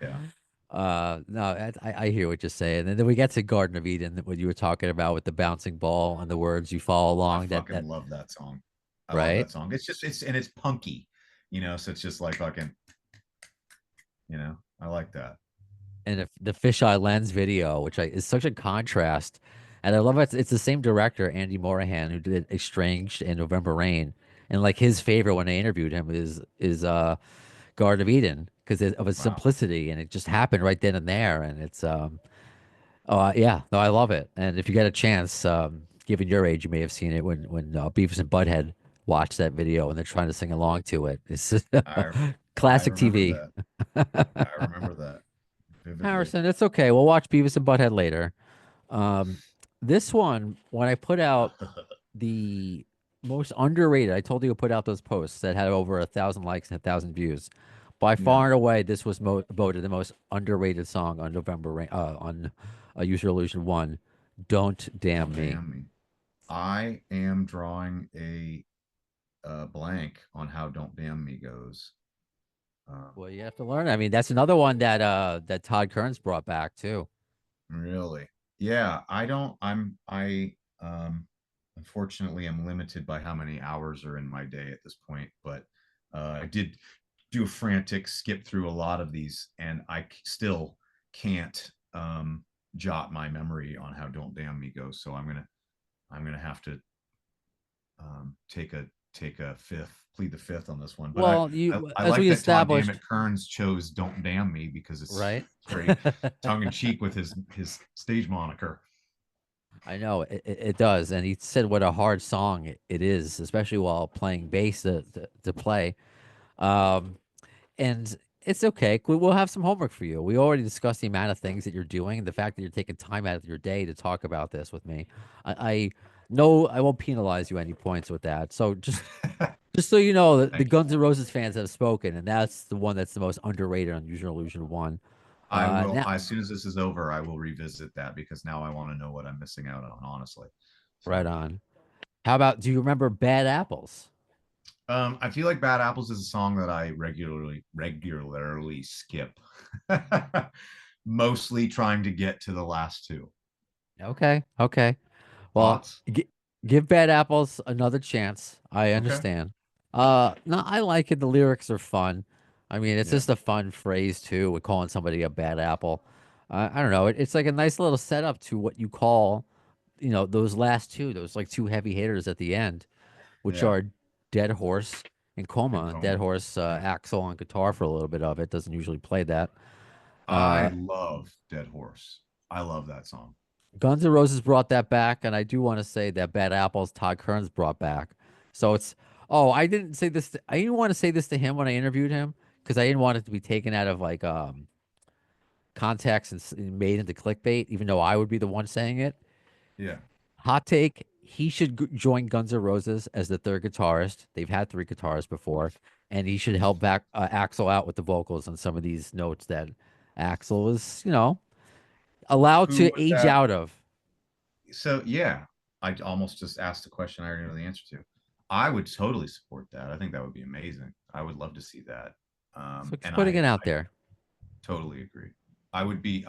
Yeah. No, I hear what you're saying. And then we get to Garden of Eden, what you were talking about with the bouncing ball and the words you follow I along. That fucking love that song. I love right? that song. It's punky, so it's just like fucking, I like that. And the fisheye lens video, which is such a contrast. And I love it. It's the same director, Andy Morahan, who did Estranged and November Rain. And like his favorite when I interviewed him is Garden of Eden because of its Wow. simplicity, and it just happened right then and there. And it's oh yeah, no, I love it. And if you get a chance, given your age, you may have seen it when Beavis and Butthead watch that video and they're trying to sing along to it. It's I I classic remember TV. that. I remember that vividly. Harrison, it's okay. We'll watch Beavis and Butthead later. Um, this one, when I put out the most underrated, I told you to put out those posts that had over 1,000 likes and 1,000 views. By Yeah. far and away, this was voted the most underrated song on on User Illusion One. Don't damn Don't me. damn me. I am drawing a blank on how Don't Damn Me goes. Um, Well, you have to learn. I mean, that's another one that Todd Kearns brought back too. Really? Yeah, I don't I unfortunately am limited by how many hours are in my day at this point, but I did do a frantic skip through a lot of these, and still can't jot my memory on how Don't Damn Me goes. So I'm gonna have to take a fifth, plead the fifth on this one. But Well, I as like we that Todd established, Dammit Kearns chose Don't Damn Me because it's right? very tongue in cheek with his stage moniker. I know it does, and he said what a hard song it is, especially while playing bass to play. Um, and it's okay. We'll have some homework for you. We already discussed the amount of things that you're doing, the fact that you're taking time out of your day to talk about this with me. I know I won't penalize you any points with that. So just so you know, the Thank you. Guns N' Roses fans have spoken, and that's the one that's the most underrated on User Illusion One. I will, Now, as soon as this is over, I will revisit that because now I want to know what I'm missing out on, honestly. right So, on. How about? Do you remember Bad Apples? I feel like Bad Apples is a song that I regularly skip, mostly trying to get to the last two. Okay, okay. Well, Thoughts? give Bad Apples another chance. I Okay. understand. No, I like it. The lyrics are fun. I mean, it's Yeah. just a fun phrase too, with calling somebody a bad apple. I don't know. It's like a nice little setup to what you call, those last two, those like two heavy hitters at the end, which Yeah. are Dead Horse and Coma. And And Dead Coma. Horse, Yeah. Axel on guitar for a little bit of it. Doesn't usually play that. I Uh, love Dead Horse. I love that song. Guns N' Roses brought that back, and I do want to say that Bad Apples Todd Kearns brought back. So it's oh, I didn't say this. I didn't want to say this to him when I interviewed him because I didn't want it to be taken out of like context and made into clickbait, even though I would be the one saying it. Yeah. Hot take: he should join Guns N' Roses as the third guitarist. They've had three guitarists before, and he should help back Axel out with the vocals on some of these notes that Axel is, allowed Who to would age that? out of. So yeah, I almost just asked the question I already know the answer to. I would totally support that. I think that would be amazing. I would love to see that. So just And putting it out I there. totally agree. I would be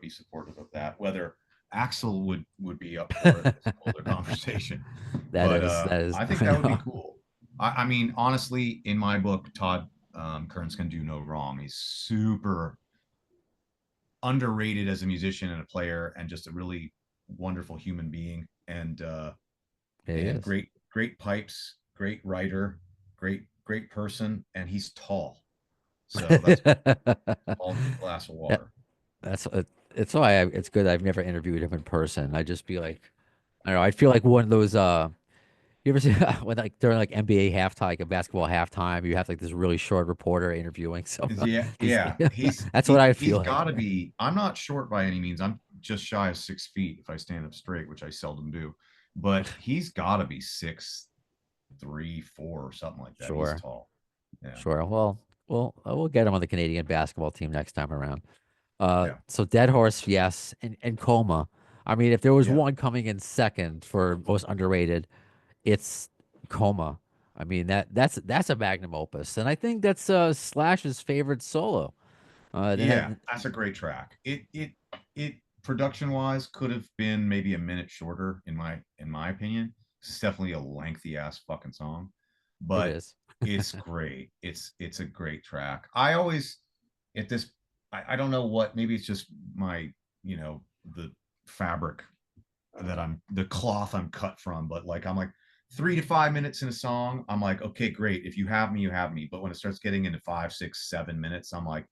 supportive of that. Whether Axel would be up for it is a whole other conversation. That But is that is I think I that would be know. cool. I mean, honestly, in my book, Todd Kearns can do no wrong. He's super underrated as a musician and a player, and just a really wonderful human being. It And is. great pipes, great writer, great person, and he's tall. So that's all in a glass of Yeah, water. that's it's why it's good I've never interviewed him in person. I'd just be like, I don't know, I'd feel like one of those you ever see when like during like NBA halftime, like a basketball halftime, you have like this really short reporter interviewing someone. Yeah, These yeah. that's what I He's feel like. got to be. I'm not short by any means. I'm just shy of 6 feet if I stand up straight, which I seldom do. But he's got to be 6'3", 4, or something like that. He's Sure. tall. Yeah, Sure. Well, we'll get him on the Canadian basketball team next time around. yeah, So Dead Horse, yes, and Coma. I mean, if there was yeah, one coming in second for most underrated, it's Coma. I mean that's a magnum opus, and I think that's Slash's favorite solo. yeah. That's a great track. It production wise could have been maybe a minute shorter in my opinion. It's definitely a lengthy ass fucking song, it but is. it's great. It's a great track. I always at this I don't know what, maybe it's just my, the fabric that I'm the cloth I'm cut from, but like I'm like 3 to 5 minutes in a song, I'm like, okay, great. If you have me, you have me. But when it starts getting into 5, 6, 7 minutes, I'm like,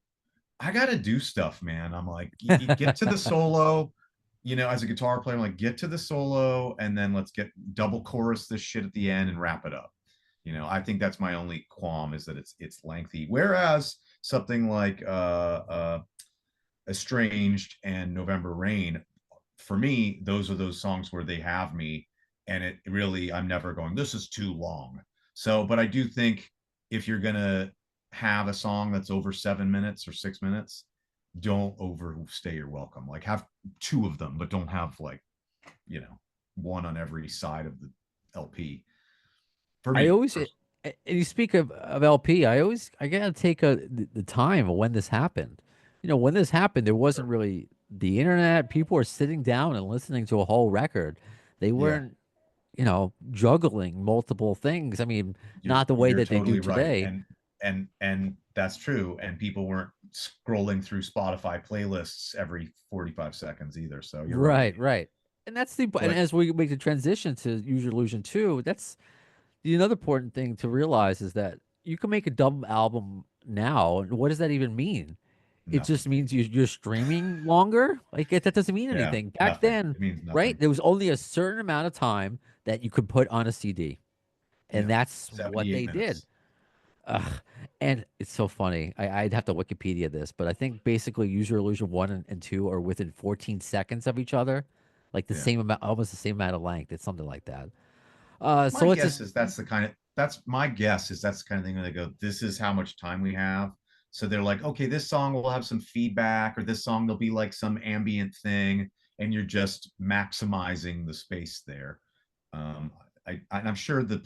I gotta do stuff, man. I'm like, you get to the solo, as a guitar player, I'm like, get to the solo, and then let's get double chorus this shit at the end and wrap it up. I think that's my only qualm, is that it's lengthy. Whereas something like Estranged and November Rain, for me, those are those songs where they have me, and it really, I'm never going, this is too long. So, but I do think if you're gonna have a song that's over 7 minutes or 6 minutes, don't overstay your welcome. Like, have two of them, but don't have like, you know, one on every side of the LP. For I me, always, personally. and you speak of LP. I gotta take the time of when this happened. When this happened, there wasn't really the internet. People were sitting down and listening to a whole record. They Yeah, weren't, juggling multiple things. I mean, not the way you're that they do totally right, today. and that's true. And people weren't scrolling through Spotify playlists every 45 seconds either. So you're right. Right, right. And But as we make the transition to Use Your Illusion 2, that's another important thing to realize is that you can make a double album now, and what does that even mean? It nothing. just means you're streaming longer. Like that doesn't mean Yeah, anything. Back nothing. then, It means right? nothing. There was only a certain amount of time that you could put on a CD, and Yeah, that's what 78 they did. minutes. Ugh. And it's so funny. I'd have to Wikipedia this, but I think basically Use Your Illusion 1 and 2 are within 14 seconds of each other, like the Yeah. same amount, almost the same amount of length. It's something like that. My So it's guess just is that's my guess is that's the kind of thing where they go, this is how much time we have. So they're like, okay, this song will have some feedback, or this song there'll be like some ambient thing, and you're just maximizing the space there. Um, I'm sure the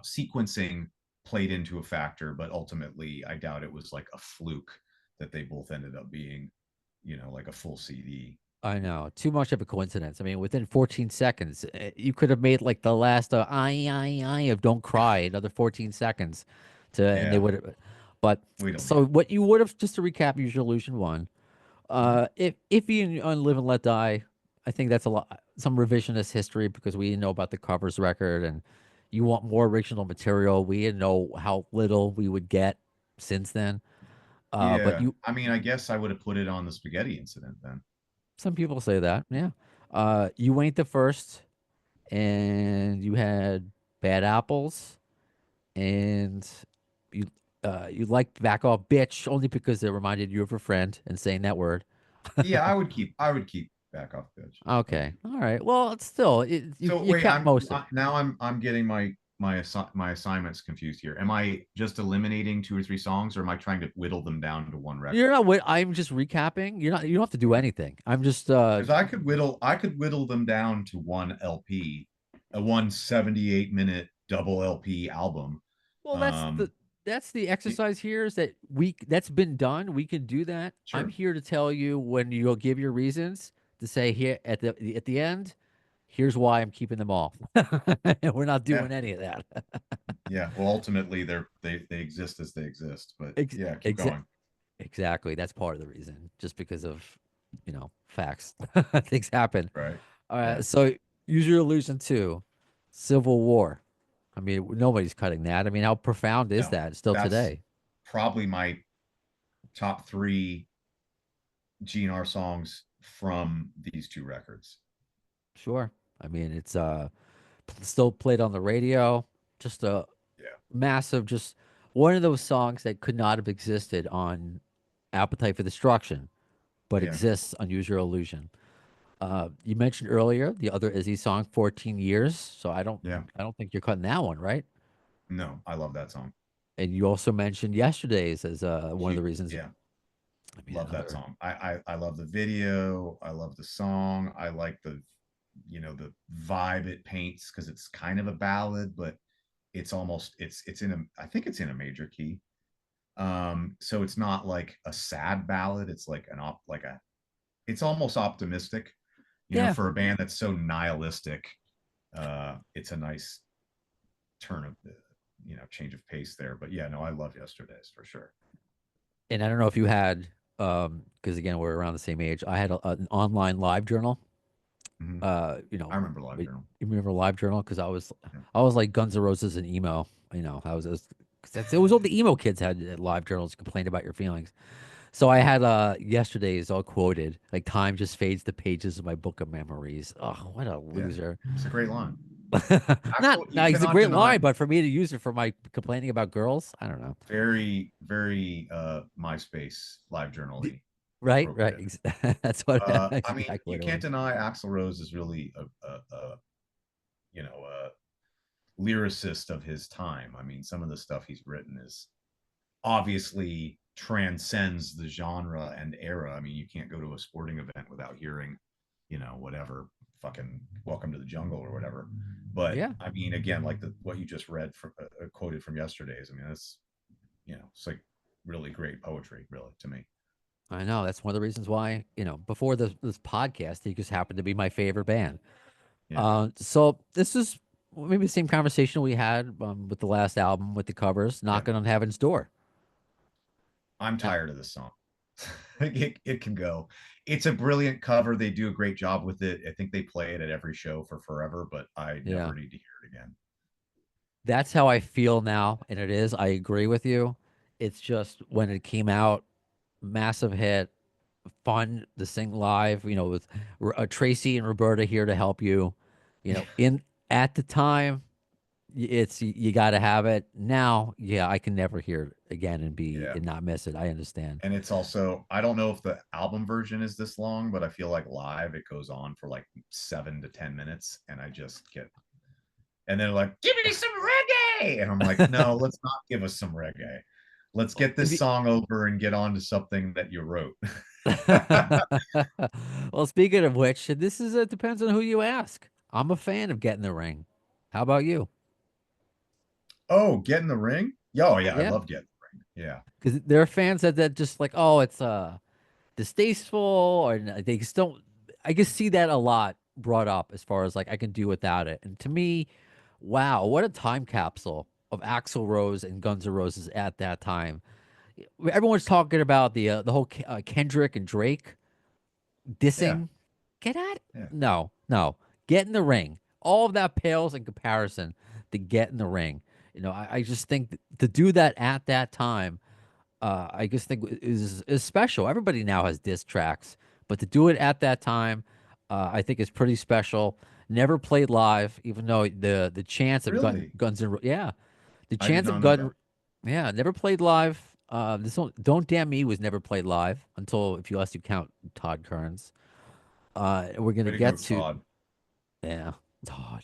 sequencing played into a factor, but ultimately, I doubt it was like a fluke that they both ended up being, like a full CD. I know too much of a coincidence. I mean, within 14 seconds, you could have made like the last I of Don't Cry another 14 seconds and they Yeah, would have. But we don't need so it. what you would have, just to recap, Use Your Illusion 1. Mhm. If you on Live and Let Die, I think that's a lot, some revisionist history because we didn't know about the covers record and you want more original material. We didn't know how little we would get since then. But Yeah, you, I mean, I guess I would have put it on the spaghetti incident then. Some people say that. Yeah. You ain't the first, and you had bad apples, and you you liked back off bitch only because it reminded you of a friend and saying that word. Yeah, I would keep back off pitch. But Okay. All right. Well, it's still you so you wait, kept most of it. now I'm getting my assignments confused here. Am I just eliminating two or three songs, or am I trying to whittle them down to one You're record? not what I'm just recapping. You don't have to do Okay. anything. I'm just Because I could whittle them down to one LP, a 178-minute double LP album. well, Um, that's the exercise here is that that's been done. We can do that. I'm sure. here to tell you when you'll give your reasons to say here at the end, here's why I'm keeping them off. We're not Yeah. doing any of that. Yeah. Well, ultimately they exist as they exist, but Ex yeah, keep exa going. exactly. That's part of the reason, just because of, facts. Things happen. Right. All right. Yeah. So use your illusion too. Civil War. I mean, nobody's cutting that. I mean, how profound is No, that still that's today? probably my top three GNR songs from these two records. Sure. I mean, it's still played on the radio. Just a Yeah. massive, just one of those songs that could not have existed on Appetite for Destruction, but Yeah. exists on Use Your Illusion. You mentioned earlier the other Izzy song, 14 Years. So Yeah. I don't think you're cutting that one, right? No, I love that song. And you also mentioned Yesterday's as one of the reasons. Yeah. I mean, Love that another. song. I love the video. I love the song. I like the vibe it paints because it's kind of a ballad, but it's in a I think it's in a major key. So it's not like a sad ballad. It's like it's almost optimistic, Yeah. for a band that's so nihilistic. It's a nice turn of the change of pace there. But yeah, no, I love Yesterday's for sure. And I don't know if you had, because again, we're around the same age. I had an online live journal. Mhm. Uh, you I know, remember Live Journal. you remember live journal? Because Yeah. I was like Guns N' Roses and emo. I was 'cause it was all the emo kids had live journals, complained about your feelings. So I had yesterday's all quoted, like time just fades the pages of my book of memories. Oh, what a Yeah. loser! It's a great line. Not, Actually, you no, it's a cannot great deny line, but for me to use it for my complaining about girls, I don't know. very, very MySpace Live The- Journal-y Right, right. appropriate. That's what I that's mean, exactly you what it can't was. deny Axl Rose is really a lyricist of his time. I mean, some of the stuff he's written is obviously transcends the genre and era. I mean, you can't go to a sporting event without hearing, whatever, fucking Welcome to the Jungle or whatever. But Yeah, I mean, again, like what you just read from quoted from Yesterday's. I mean, that's it's like really great poetry, really, to me. I know. That's one of the reasons why, before this podcast, he just happened to be my favorite band. Yeah, So this is maybe the same conversation we had with the last album with the covers, yeah. knocking on heaven's door. I'm Uh, tired of this song. It can go. It's a brilliant cover. They do a great job with it. I think they play it at every show for forever, but I yeah, never need to hear it again. that's how I feel now, and it is. I agree with you. It's just when it came out, massive hit, fun to sing live. With Tracy and Roberta here to help you. In at the time, it's you got to have it. Now, yeah, I can never hear it again Yeah. and not miss it. I understand. And it's also, I don't know if the album version is this long, but I feel like live it goes on for like 7 to 10 minutes. And I just get, and they're like, give me some reggae. And I'm like, no, let's not give us some reggae. Let's get If this you, song over and get on to something that you wrote. well, speaking of which, this is it depends on who you ask. I'm a fan of Get in the Ring. How about you? Oh, Get in the Ring? Yeah, oh, yeah, I Yeah, love Get in the Ring. Yeah. because there are fans that just like, oh, it's distasteful, or they just don't. I just see that a lot brought up as far as like I can do without it. And to me, wow, what a time capsule of Axl Rose and Guns N' Roses at that time. Everyone's talking about the whole Kendrick and Drake Yeah. dissing. Get at Yeah. no, no. Get in the ring. All of that pales in comparison to Get in the Ring. I just think to do that at that time, I just think is special. Everybody now has diss tracks, But to do it at that time, I think is pretty special. Never played live, even though the chance of Really? Guns and yeah, the I did chance not of know that. yeah, never played live. Don't Damn Me was never played live until if you count Todd Kearns. We're gonna Way to go, get to Todd. yeah, Todd.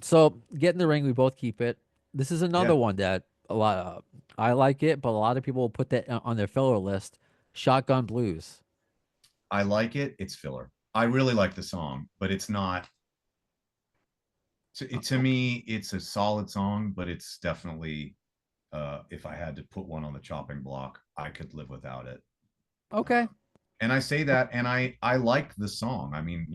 So get in the ring. We both keep it. This is another Yeah, one that a lot. I like it, but a lot of people will put that on their filler list. Shotgun Blues. I like it. It's filler. I really like the song, but it's not. To Okay. me, it's a solid song, but it's definitely. If I had to put one on the chopping block, I could live without it. Okay. Uh, and I say that, and I like the song. I mean,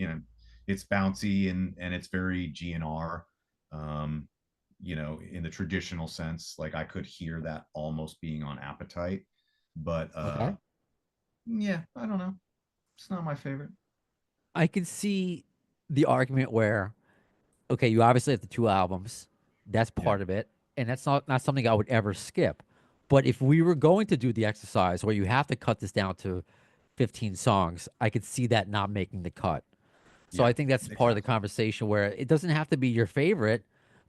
it's bouncy and it's very GNR. Um, in the traditional sense, like I could hear that almost being on Appetite, but Okay. yeah, I don't know. It's not my favorite. I can see the argument where okay, you obviously have the two albums. That's Yeah, part of it, and that's not something I would ever skip. But if we were going to do the exercise where you have to cut this down to 15 songs, I could see that not making the cut. So yeah, I think that's part of the exactly. conversation where it doesn't have to be your favorite,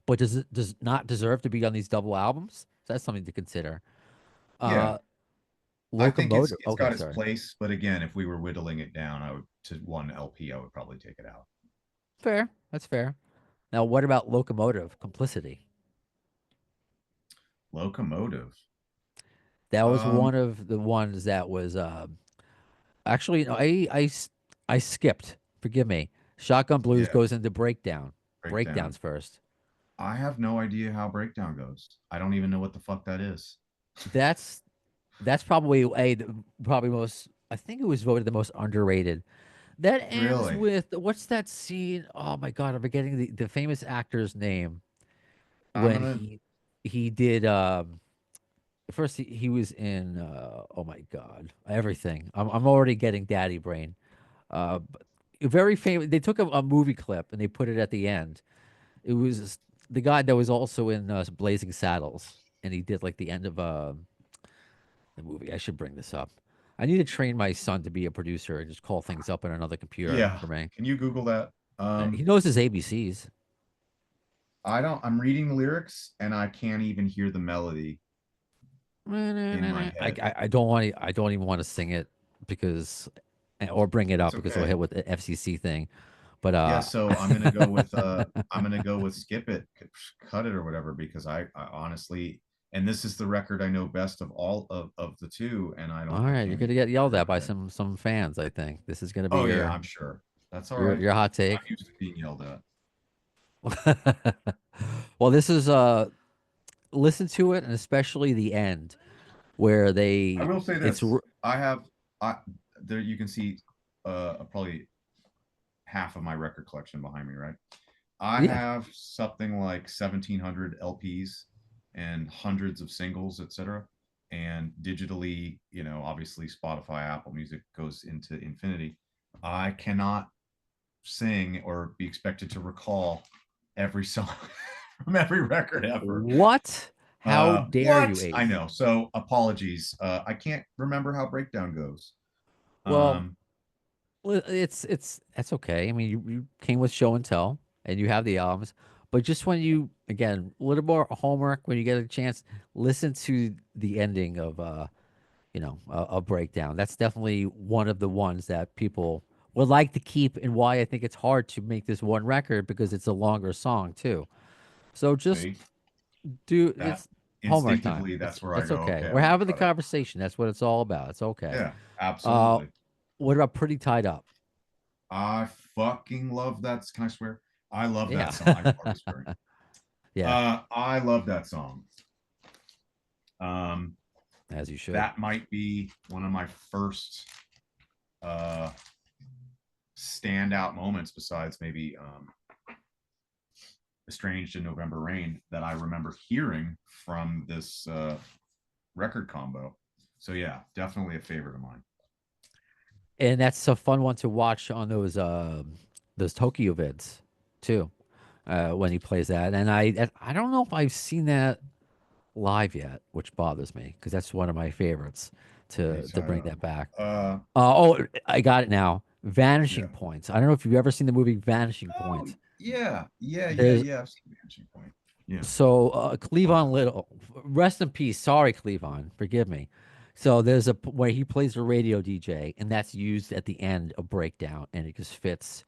but does not deserve to be on these double albums. So that's something to consider. Yeah, Uh, I think it's Locomotive. it's Okay, got its sorry. place, but again, if we were whittling it down, I would to one LP, I would probably take it out. Fair. That's fair. Now, what about Locomotive? Complicity. Locomotive. That was Um, one of the ones that was actually no, I skipped. Forgive me. Shotgun Blues yeah, goes into breakdown. breakdown. Breakdowns first. I have no idea how breakdown goes. I don't even know what the fuck that is. That's that's probably probably most. I think it was voted the most underrated. That ends Really? with what's that scene? Oh my god, I'm forgetting the famous actor's name I'm when gonna. he did first he was in oh my god everything. I'm already getting daddy brain. But very famous. They took a movie clip and they put it at the end. It was the guy that was also in Blazing Saddles, and he did like the end of the movie. I should bring this up. I need to train my son to be a producer and just call things up on another computer Yeah. for me. Can you Google that? He knows his ABCs. I don't. I'm reading the lyrics and I can't even hear the melody in my head. I don't want I don't even want to sing it because or bring it It's up because we'll okay. hit with the FCC thing. But Yeah, so I'm gonna go with skip it, cut it or whatever because I honestly, and this is the record I know best of all of the two, and all I right, you're can't even gonna get yelled hear it in at my by head. some fans. I think this is gonna be Oh yeah, I'm sure. That's all right. your hot I'm take. used to being yelled at. Well, this is listen to it and especially the end where I they will say it's this. I have I there you can see probably half of my record collection behind me, right? I yeah. have something like 1,700 LPs and hundreds of singles, etc. And digitally, obviously Spotify, Apple Music goes into infinity. I cannot sing or be expected to recall every song from every record ever. What? How dare you, What? I Ace? know. So apologies. I can't remember how breakdown goes. Well, Um, it's that's okay. I mean, you came with show and tell, and you have the albums. But just when you again a little more homework when you get a chance, listen to the ending of a breakdown. That's definitely one of the ones that people would like to keep, and why I think it's hard to make this one record because it's a longer song too. So just see do that it's homework time. instinctively, that's where I It's go. okay. Okay, We're I'm gonna having the cut it. conversation. That's what it's all about. It's okay. Yeah, Uh, absolutely. what about Pretty Tied Up? I fucking love that. Can I swear? I love Yeah. that song. I'm already swearing. Yeah, I love that song. Um, as you should. that might be one of my first uh standout moments, besides maybe "Estranged in November Rain," that I remember hearing from this record combo. So yeah, definitely a favorite of mine. And that's a fun one to watch on those Tokyo vids too, when he plays that. And I don't know if I've seen that live yet, which bothers me because that's one of my favorites to bring Anytime. that back. Uh, Oh, I got it now. yeah. Vanishing Points. I don't know if you've ever seen the movie Vanishing Oh, Point. There's I've seen Vanishing Point. Yeah. so Love Cleavon that. Little, rest in peace. Sorry, Cleavon, forgive me. So there's where he plays a radio DJ, and that's used at the end of Breakdown, and it just fits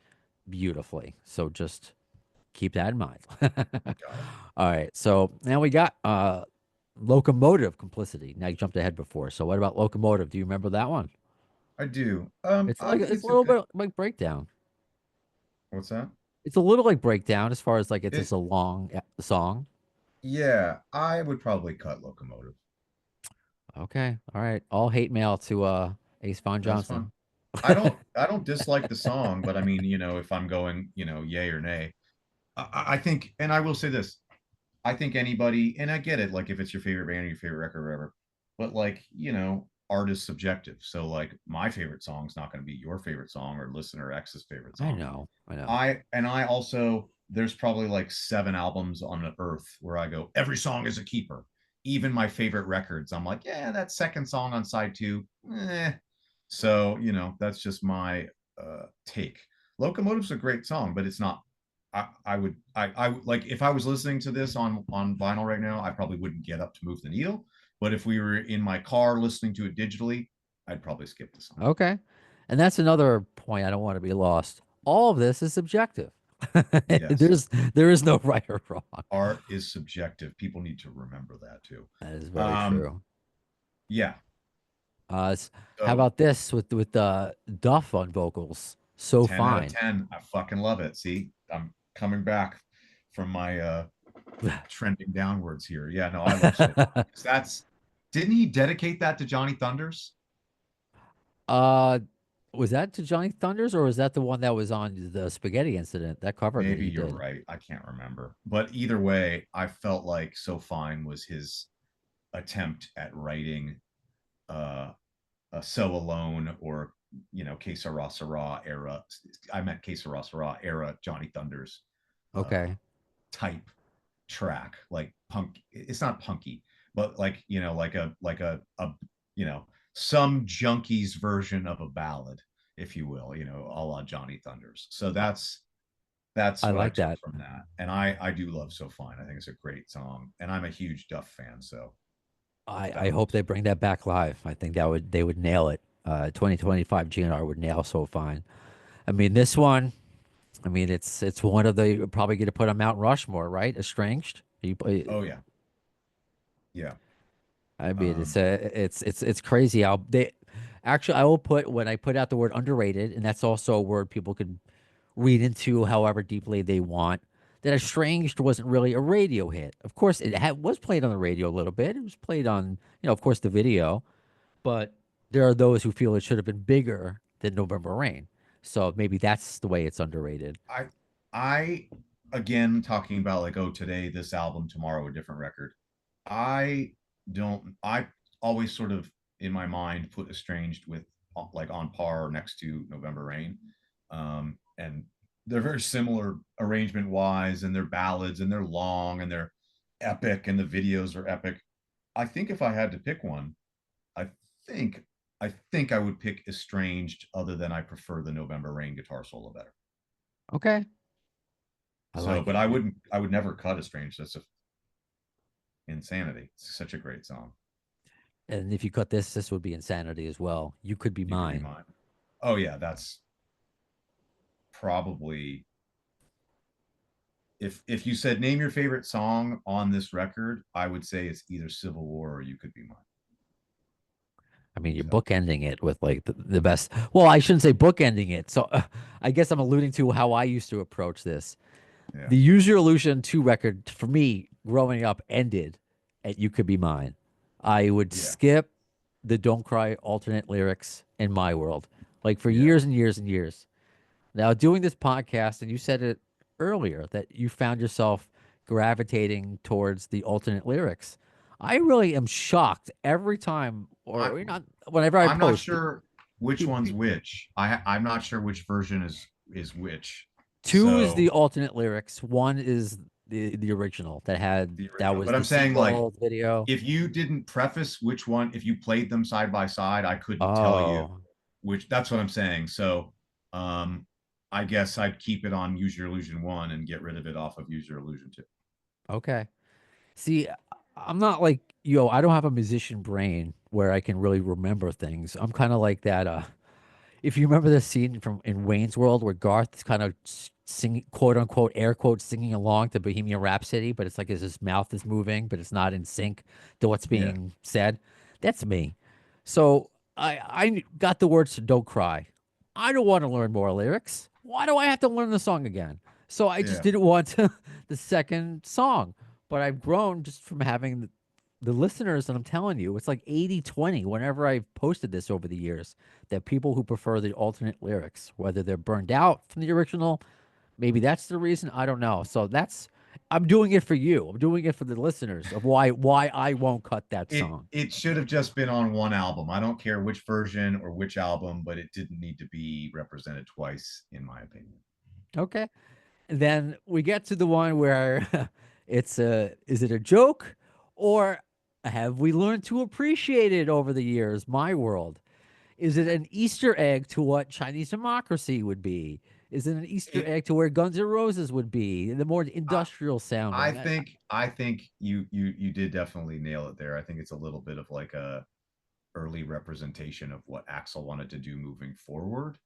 beautifully. So just keep that in mind. Got it. All right. So now we got Locomotive Complicity. Now you jumped ahead before. So what about Locomotive? Do you remember that one? I do. It's I like think it's a it's a little good. bit like Breakdown. What's that? It's a little like Breakdown as far as like it's just It, a long song. yeah, I would probably cut Locomotive. Okay. All right. All hate mail to Ace Von That's fine. Johnson. I don't dislike the song, but I mean, if I'm going, yay or nay, I think, and I will say this, I think anybody, and I get it, like if it's your favorite band or your favorite record or whatever, but like, art is subjective. So like my favorite song is not going to be your favorite song or listener X's favorite I song. know. I know. I also there's probably like 7 albums on the earth where I go, every song is a keeper. Even my favorite records, I'm like, yeah, that second song on side two, eh. So, that's just my take. Locomotive's a great song, but it's not. I would like if I was listening to this on vinyl right now, I probably wouldn't get up to move the needle. But if we were in my car listening to it digitally, I'd probably skip the song. Okay. And that's another point I don't want to be lost. All of this is subjective. Yes, there is no right or wrong. art is subjective. People need to remember that too. That is very Um, true. yeah. How So about this with Duff on vocals? So 10 out of fine. 10. I fucking love it. See, I'm coming back from my trending downwards here. Yeah, no, I love So Fine. 'Cause didn't he dedicate that to Johnny Thunders? uh, was that to Johnny Thunders or was that the one that was on the Spaghetti Incident? That cover that Maybe he you're did. right. I can't remember. But either way, I felt like So Fine was his attempt at writing uh So Alone or Que Sera Sera era. I meant Que Sera Sera era Johnny Thunders uh Okay. type track, like punk. It's not punky, but like like a some junkie's version of a ballad, if you will, a la Johnny Thunders. So that's I what I like took that. from that, and I do love So Fine. I think it's a great song, and I'm a huge Duff fan, so I that hope works. they bring that back live. I think they would nail it. 2025 GNR would nail So Fine. I mean, this one, I mean, it's one of the probably going to put on Mount Rushmore, right? Estranged. Oh yeah, yeah. I mean, um it's crazy how they actually I will put when I put out the word underrated, and that's also a word people could read into however deeply they want. That Estranged wasn't really a radio hit. Of course, was played on the radio a little bit. It was played on, of course, the video, but there are those who feel it should have been bigger than November Rain. So maybe that's the way it's underrated. I I again talking about like, oh, today this album, tomorrow a different record. I always sort of in my mind put Estranged with like on par next to November Rain. And they're very similar arrangement wise, and they're ballads, and they're long, and they're epic, and the videos are epic. I think if I had to pick one, I think I would pick Estranged, other than I prefer the November Rain guitar solo better. Okay, I So, like but it. I would never cut Estranged. That's a insanity. It's such a great song. And if you cut this would be insanity as well. You could be You could be mine. mine. Oh yeah, that's probably, if you said name your favorite song on this record, I would say it's either Civil War or You Could Be Mine. I mean, you're So bookending it with like the best. Well, I shouldn't say bookending it. So I guess I'm alluding to how I used to approach this. yeah, The Use Your Illusion 2 record for me growing up ended at You Could Be Mine. I would yeah, skip the Don't Cry alternate lyrics in my world, like for yeah. years and years and years. Now, doing this podcast, and you said it earlier that you found yourself gravitating towards the alternate lyrics. I really am shocked every time, I or not, whenever I I'm not post. sure which one's P- which. I'm not sure which version is which. Two is the So alternate lyrics. One is the original that had the that original. was But the I'm saying, like, sequel video. if you didn't preface which one, if you played them side by side, I couldn't tell you Oh, which. That's what I'm saying. So, I guess I'd keep it on Use Your Illusion 1 and get rid of it off of Use Your Illusion 2. okay. See, I'm not like, yo, I don't have a musician brain where I can really remember things. I'm kind of like that. If you remember the scene from in Wayne's World where Garth's kind of singing, quote unquote, air quote, singing along to Bohemian Rhapsody, but it's like his mouth is moving, but it's not in sync to what's Yeah. being said. That's me. So I got the words to "Don't Cry." I don't want to learn more lyrics. Why do I have to learn the song again? So I just Yeah. didn't want to, the second song. But I've grown just from having the listeners, and I'm telling you, it's like 80-20 whenever I've posted this over the years, that people who prefer the alternate lyrics, whether they're burned out from the original, maybe that's the reason, I don't know. So that's, I'm doing it for you. I'm doing it for the listeners of why I won't cut that song. It should have just been on one album. I don't care which version or which album, but it didn't need to be represented twice, in my opinion. Okay. And then we get to the one where it's a, is it a joke, or have we learned to appreciate it over the years? My World. Is it an Easter egg to what Chinese democracy would be? Is it an Easter It, egg to where Guns N' Roses would be? The more I, industrial I sounding. think you did definitely nail it there. I think it's a little bit of like a early representation of what Axel wanted to do moving forward.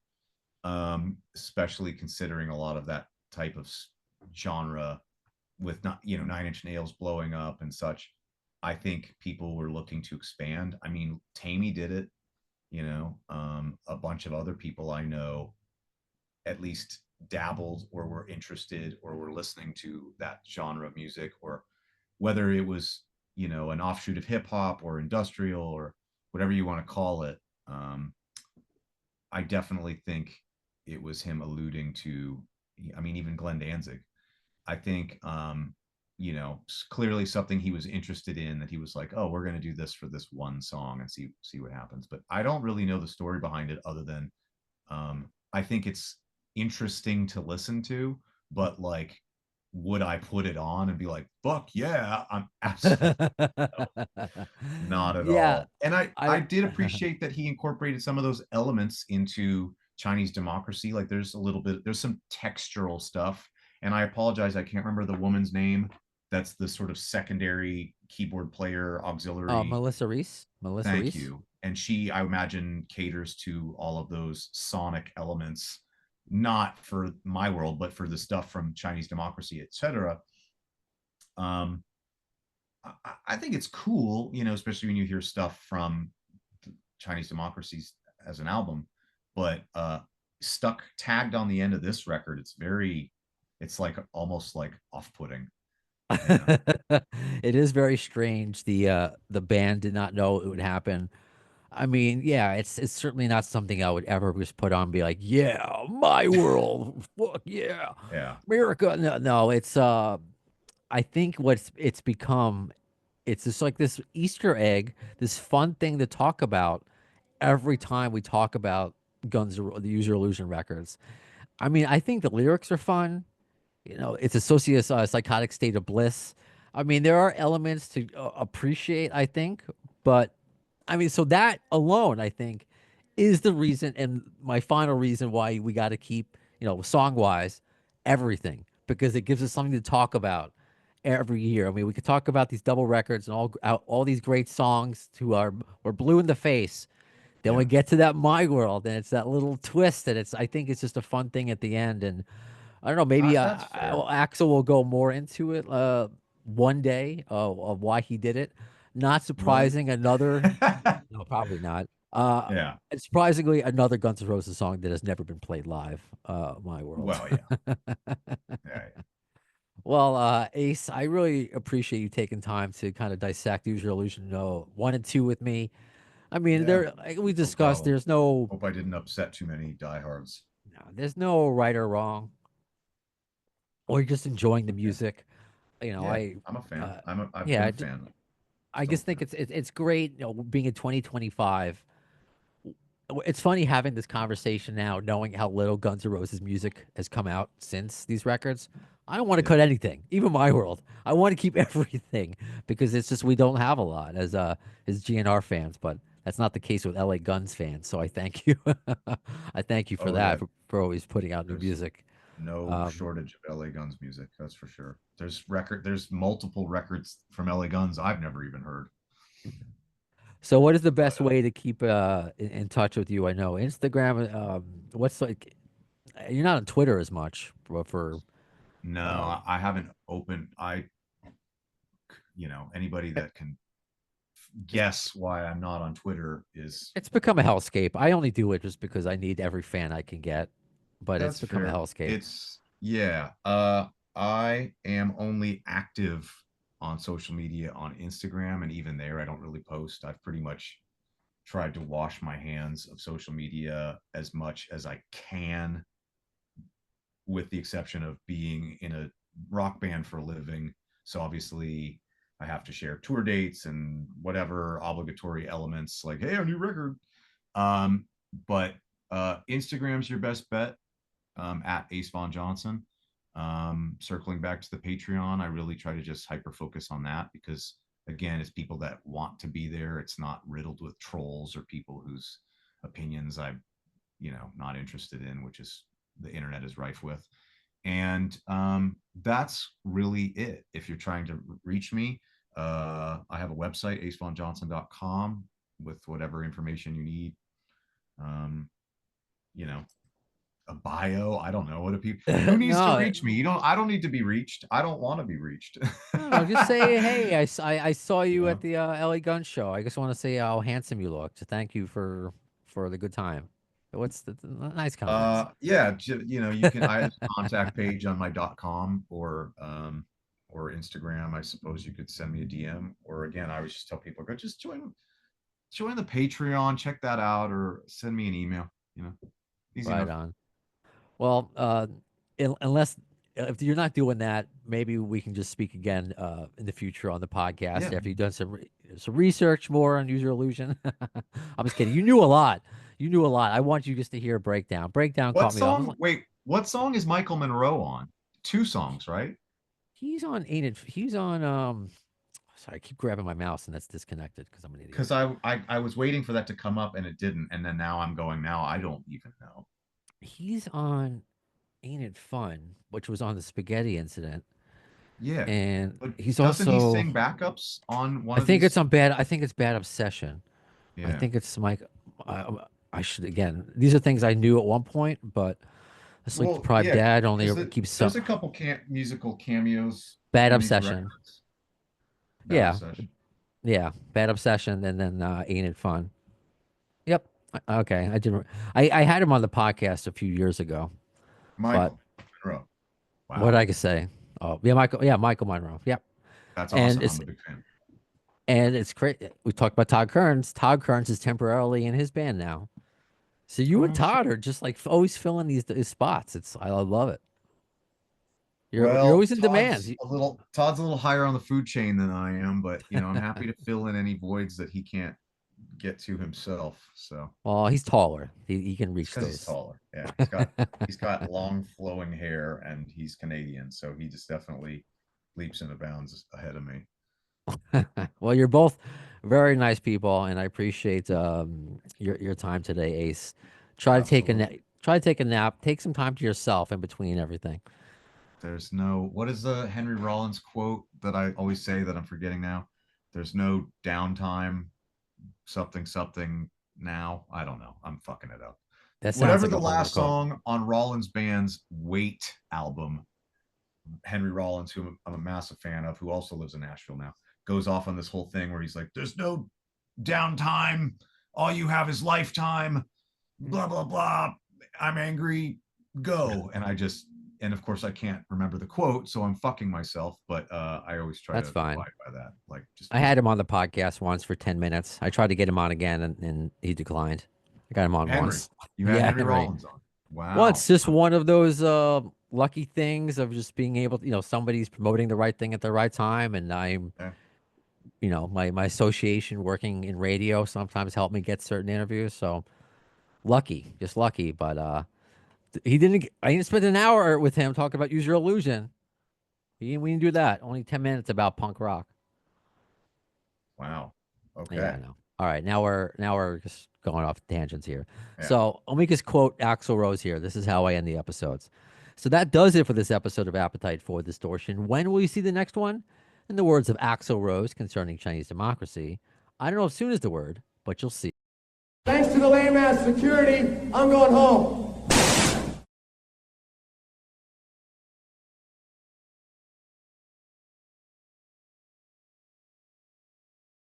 Especially considering a lot of that type of genre with, not, Nine Inch Nails blowing up and such. I think people were looking to expand. I mean, Tammy did it. A bunch of other people I know at least dabbled or were interested or were listening to that genre of music, or whether it was, an offshoot of hip hop or industrial or whatever you want to call it. I definitely think it was him alluding to, I mean, even Glenn Danzig. I think, clearly something he was interested in, that he was like, oh, we're going to do this for this one song and see what happens. But I don't really know the story behind it, other than, I think it's interesting to listen to, but like, would I put it on and be like, fuck yeah, I'm absolutely not at Yeah, all. And I I did appreciate that he incorporated some of those elements into Chinese democracy. Like, there's some textural stuff. And I apologize, I can't remember the woman's name. That's the sort of secondary keyboard player auxiliary. Melissa Reese. Melissa Thank Reese. you. And she, I imagine, caters to all of those sonic elements, not for my world, but for the stuff from Chinese democracy, etc. Um, I think it's cool, especially when you hear stuff from Chinese democracies as an album, but stuck tagged on the end of this record, it's like almost like off-putting, you know. It is very strange. The band did not know it would happen. I mean, yeah, it's certainly not something I would ever just put on and be like, yeah, my world. Fuck yeah. Yeah, America. No, no, it's I think it's become, it's just like this Easter egg, this fun thing to talk about every time we talk about the User Illusion records. I mean, I think the lyrics are fun. It's associated psychotic state of bliss. I mean, there are elements to appreciate, I think, but I mean, so that alone, I think, is the reason, and my final reason why we got to keep, song wise, everything, because it gives us something to talk about every year. I mean, we could talk about these double records and all these great songs to our, we're blue in the face. Then we yeah. get to that My World, and it's that little twist, and I think it's just a fun thing at the end, and I don't know. Maybe That's fair. Axel will go more into it one day of why he did it. Not One. surprising, another. No, probably not. Yeah. Surprisingly, another Guns N' Roses song that has never been played live. My World. Well, yeah. Yeah. Well, Ace, I really appreciate you taking time to kind of dissect Use Your Illusion, 1 and 2 with me. I mean, Yeah. there like we No discussed. problem. There's no, Hope I didn't upset too many diehards. no, there's no right or wrong, or just enjoying the Okay. music. Yeah, I, I'm a fan. uh, I've been yeah, a fan. I Still just a think fan. it's great, being in 2025. It's funny having this conversation now, knowing how little Guns N' Roses music has come out since these records. I don't want to Yeah, cut anything, even my world. I want to keep everything because it's just we don't have a lot as GNR fans, but that's not the case with LA Guns fans. So I thank you. I thank you for oh yeah, that for always putting out new there's music. no Um, shortage of LA Guns music, that's for sure. There's multiple records from LA Guns I've never even heard. so what is the But best way to keep in touch with you? I know Instagram. What's like you're not on Twitter as much, but for no, uh, I haven't opened. Anybody that can guess why I'm not on Twitter is it's become a hellscape. I only do it just because I need every fan I can get, but it's that's become a fair. hellscape. It's yeah. I am only active on social media on Instagram, and even there, I don't really post. I've pretty much tried to wash my hands of social media as much as I can, with the exception of being in a rock band for a living. So obviously, I have to share tour dates and whatever obligatory elements like, hey, a new record. Um, but Instagram's your best bet, at Ace Von Johnson. Circling back to the Patreon, I really try to just hyper focus on that because, again, it's people that want to be there. It's not riddled with trolls or people whose opinions I'm, not interested in, which is the internet is rife with. And that's really it. If you're trying to reach me, I have a website, acevonjohnson.com, with whatever information you need. Um, you know, a bio. I don't know what a people who needs to No, reach me. I don't need to be reached. I don't want to be reached. no, just say, hey, I saw you you at know. the LA Gun Show. I just want to say how handsome you look. To thank you for the good time. What's the nice comments? Yeah, you can I have a contact page on my .com or Instagram. I suppose you could send me a DM, or again, I always just tell people, go just join the Patreon, check that out, or send me an email, you know. Easy Right enough. on. Well, unless if you're not doing that, maybe we can just speak again in the future on the podcast Yeah. after you've done some research more on user illusion. I'm just kidding. You knew a lot. You knew a lot. I want you just to hear a breakdown. Breakdown What caught me off. I was song? like, Wait, what song is Michael Monroe on? Two songs, right? he's on Ain't It? He's on Sorry, I keep grabbing my mouse and that's disconnected because I'm an idiot. Because I was waiting for that to come up and it didn't, and then now I'm going. Now I don't even know. He's on Ain't It Fun, which was on the spaghetti incident, Yeah, and but he's doesn't he also. sing backups on one I of think it's these? on bad. I think it's Bad Obsession. I Yeah. think it's Mike. I, I should again. These are things I knew at one point, but a Sleep Well, Deprived yeah, Dad only because keeps there's so a couple musical cameos Bad on these Obsession. records. Bad Yeah, Obsession. yeah, Bad Obsession, and then Ain't It Fun. Yep. Okay, I didn't. I had him on the podcast a few years ago, but Michael Monroe. what Wow, I could say. Oh, yeah, Michael. Yeah, Michael Monroe. Yep. that's And awesome. it's I'm a big fan. great. We talked about Todd Kearns. Todd Kearns is temporarily in his band now. So you and Oh shit. Todd are just like always filling these spots. I love it. You're Well, always in demand. Todd's a little higher on the food chain than I am, but I'm happy to fill in any voids that he can't get to himself. So Well, he's taller. He can it's reach because he's those. taller. Yeah, he's got long flowing hair and he's Canadian, so he just definitely leaps into bounds ahead of me. Well, you're both very nice people, and I appreciate your time today, Ace. Absolutely. Try to take a nap. Take some time to yourself in between everything. There's no, what is the Henry Rollins quote that I always say that I'm forgetting now? There's no downtime, something, something now. I don't know. I'm fucking it up. That sounds Whatever like the a homework last quote. song on Rollins band's Wait album, Henry Rollins, who I'm a massive fan of, who also lives in Nashville now, goes off on this whole thing where he's like, there's no downtime. All you have is lifetime. Blah, blah, blah. I'm angry. Go. And of course, I can't remember the quote, so I'm fucking myself. But I always try to That's fine. abide by that. Like, just I had him on the podcast once for 10 minutes. I tried to get him on again, and he declined. I got him on Henry. once. You had Yeah, Henry Henry. Rollins on. Well, it's Wow. just one of those lucky things of just being able to, somebody's promoting the right thing at the right time, and I'm, Yeah. my association working in radio sometimes help me get certain interviews. So lucky, just lucky. But he didn't. I didn't spend an hour with him talking about Use Your Illusion. We can do that. Only 10 minutes about punk rock. Wow. Okay. Yeah, I know. All right, now we're just going off tangents here. Yeah. So let me just quote Axl Rose here. This is how I end the episodes. So that does it for this episode of Appetite for Distortion. When will you see the next one? In the words of Axl Rose concerning Chinese democracy, I don't know if soon is the word, but you'll see. Thanks to the lame ass security, I'm going home.